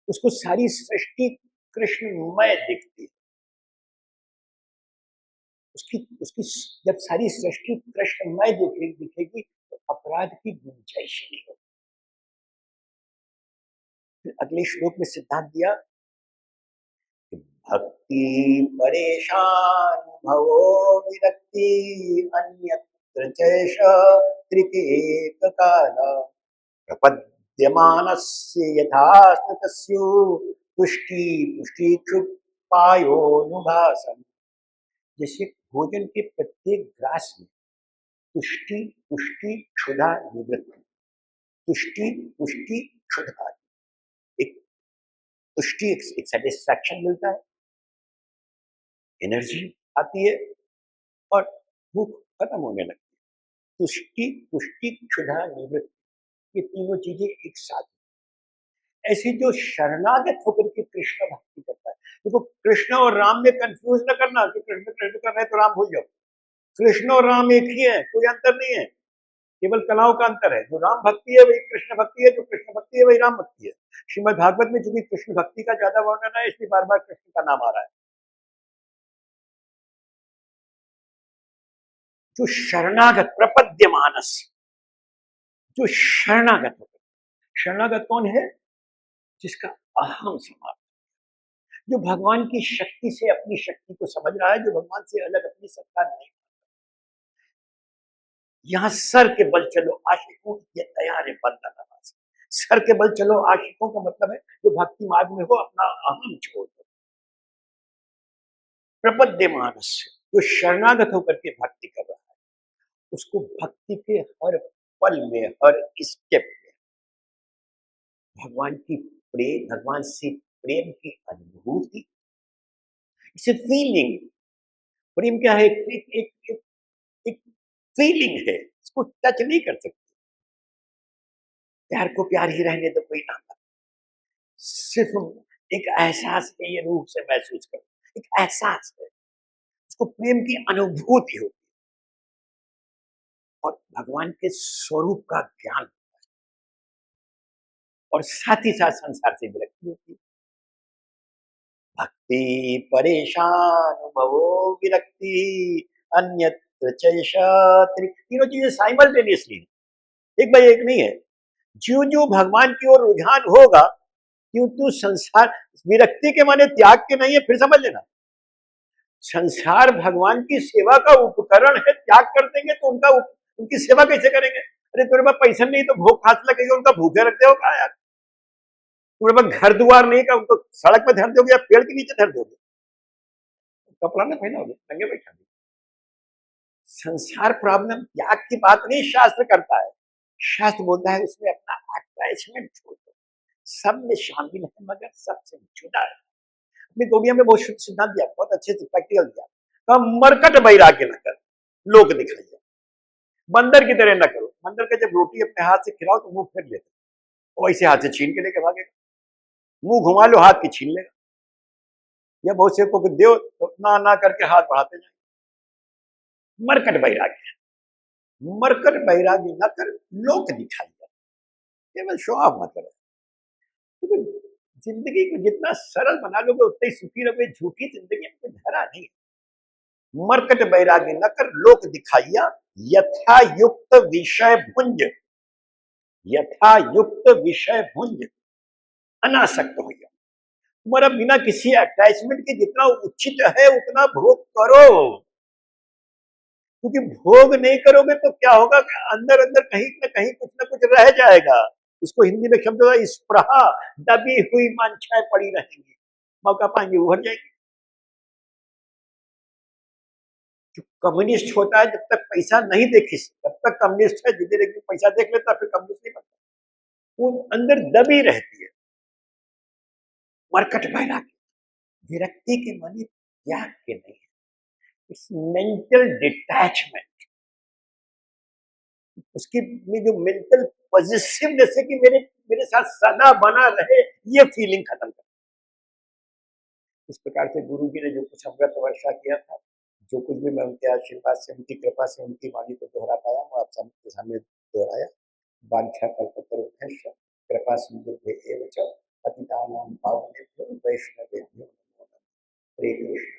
उसको सारी सृष्टि कृष्णमय दिखती है। उसकी उसकी जब सारी सृष्टि कृष्णमय दिखेगी तो अपराध की गुंजाइश नहीं होगी। फिर अगले श्लोक में सिद्धांत दिया कि भक्ति परेशान भवो विरक्ति अन्यत्र चैष त्रिकेक काला प्रपद्यमानस्य यथा स्मृतस्यो तुष्टि पुष्टि क्षुत्पायोनुभासम्। जैसे भोजन के प्रत्येक ग्रास में तुष्टि पुष्टि क्षुधा निवृत्ति, तुष्टि पुष्टि क्षुधा, एक तुष्टि एक सेटिस्फैक्शन मिलता है, एनर्जी आती है और भूख खत्म होने लगती है। तुष्टि पुष्टि क्षुधा निवृत्ति, ये तीनों चीजें एक साथ। ऐसी जो शरणागत होकर के कृष्ण भक्ति करता है, देखो कृष्ण और राम में कंफ्यूज न करना कि कृष्ण कृष्ण कर रहे हैं तो राम भूल जाओ। कृष्ण और राम एक ही है, कोई अंतर नहीं है, केवल कलाओं का अंतर है। जो राम भक्ति है वही कृष्ण भक्ति है, जो कृष्ण भक्ति है वही राम भक्ति है। श्रीमद् भागवत में चूंकि कृष्ण भक्ति का ज्यादा वर्णन है इसलिए बार बार कृष्ण का नाम आ रहा है। जो शरणागत प्रपद्य मानस, जो शरणागत होता है, शरणागत कौन है? जिसका अहम समाप्त, जो भगवान की शक्ति से अपनी शक्ति को समझ रहा है, जो भगवान से अलग अपनी सत्ता नहीं। यहाँ सर के बल चलो आशिकों ये तैयार है बंदा नवाज। सर के बल चलो आशिकों का मतलब है जो भक्ति मार्ग में हो अपना अहम छोड़ दो। प्रपद्य मानस, जो शरणागत होकर के भक्ति कर रहा है, उसको भक्ति के हर पल में हर स्टेप में भगवान की प्रेम, भगवान से प्रेम की अनुभूति, इसे फीलिंग। प्रेम क्या है? एक फीलिंग है, इसको टच नहीं कर सकते। प्यार को प्यार ही रहने तो कोई ना, सिर्फ एक एहसास है, ये रूह से महसूस करो, एक एहसास है, उसको प्रेम की अनुभूति होती है और भगवान के स्वरूप का ज्ञान और साथ ही साथ संसार से विरक्ति होती है। भक्ति परेशान भवो विरक्ति अन्यत्र चैषात्रि। तीनों चीजें साइमल्टेनियसली, एक बाई एक नहीं है। ज्यों ज्यों भगवान की ओर रुझान होगा त्यों त्यों संसार, विरक्ति के माने त्याग के नहीं है, फिर समझ लेना। संसार भगवान की सेवा का उपकरण है, त्याग कर देंगे तो उनकी सेवा कैसे करेंगे? अरे तेरे पास पैसा नहीं तो भूख खास लगेगी, उनका भूखे रखते हो क्या यार? तुम्हारे पास घर द्वार नहीं का उनको सड़क पर धर दोगे या पेड़ के नीचे धर दोगे? कपड़ा में पहनाओगे, नंगे बैठा दोगे? संसार प्रॉब्लम त्याग की बात नहीं शास्त्र करता है। शास्त्र बोलता है उसमें अपना अटैचमेंट छोड़ दो, सब में शामिल है मगर सबसे जुदा है। अपनी गोबिया में बहुत शुद्ध सिद्धांत दिया, बहुत अच्छे से प्रैक्टिकल दिया। कहा मरकट वैराग्य न कर, लोक दिखाइए। बंदर की तरह न करो। बंदर का जब रोटी अपने हाथ से खिलाओ तो मुंह फेर लेते, और ऐसे हाथ से छीन के लेके भागेगा। मुंह घुमा लो हाथ की छीन लेगा, या बहुत से को दो तो ना ना करके हाथ बढ़ाते जाए। मरकट वैराग्य, मरकट वैराग्य न कर, लोक दिखाइए। केवल शो ऑफ मत करो। तो जिंदगी को जितना सरल बना लोगे उतना ही सुखी रहोगे। झूठी जिंदगी में कोई धरा नहीं है। मरकट वैराग्य न कर, लोक दिखाइया यथा युक्त विषय भुंज, यथा युक्त विषय भुंज अनासक्त हो। तुम्हारा बिना किसी अटैचमेंट के जितना उचित है उतना भोग करो, क्योंकि भोग नहीं करोगे तो क्या होगा कि अंदर अंदर कहीं ना कुछ रह जाएगा। इसको हिंदी में शब्द होगा स्पृहा, दबी हुई वांछाएं पड़ी रहेंगी, मौका पाएंगे उभर जाएंगे। जो कम्युनिस्ट होता है जब तक पैसा नहीं देखी तब तक कम्युनिस्ट है, जिधर एक पैसा देख लेता फिर कम्युनिस्ट नहीं बनता। वो अंदर दबी रहती है। मरकट बहना विरक्ति के माने त्याग के नहीं, इट्स मेंटल डिटैचमेंट। उसकी में जो मेंटल पॉजिटिवनेस है कि मेरे मेरे साथ सदा बना रहे, ये फीलिंग खत्म कर। इस प्रकार से गुरु जी ने जो कुछ अमृत वर्षा किया था, जो कुछ भी मैं उनके आशीर्वाद से, उनकी कृपा से, उनकी वाणी को दोहरा पाया, वो आप सबके सामने दोहराया। वांछा कल्पतरुभ्यश्च कृपा सिंधुभ्य एव च पतितानां पावनेभ्यो वैष्णवेभ्यो नमो नमः। हरे कृष्ण।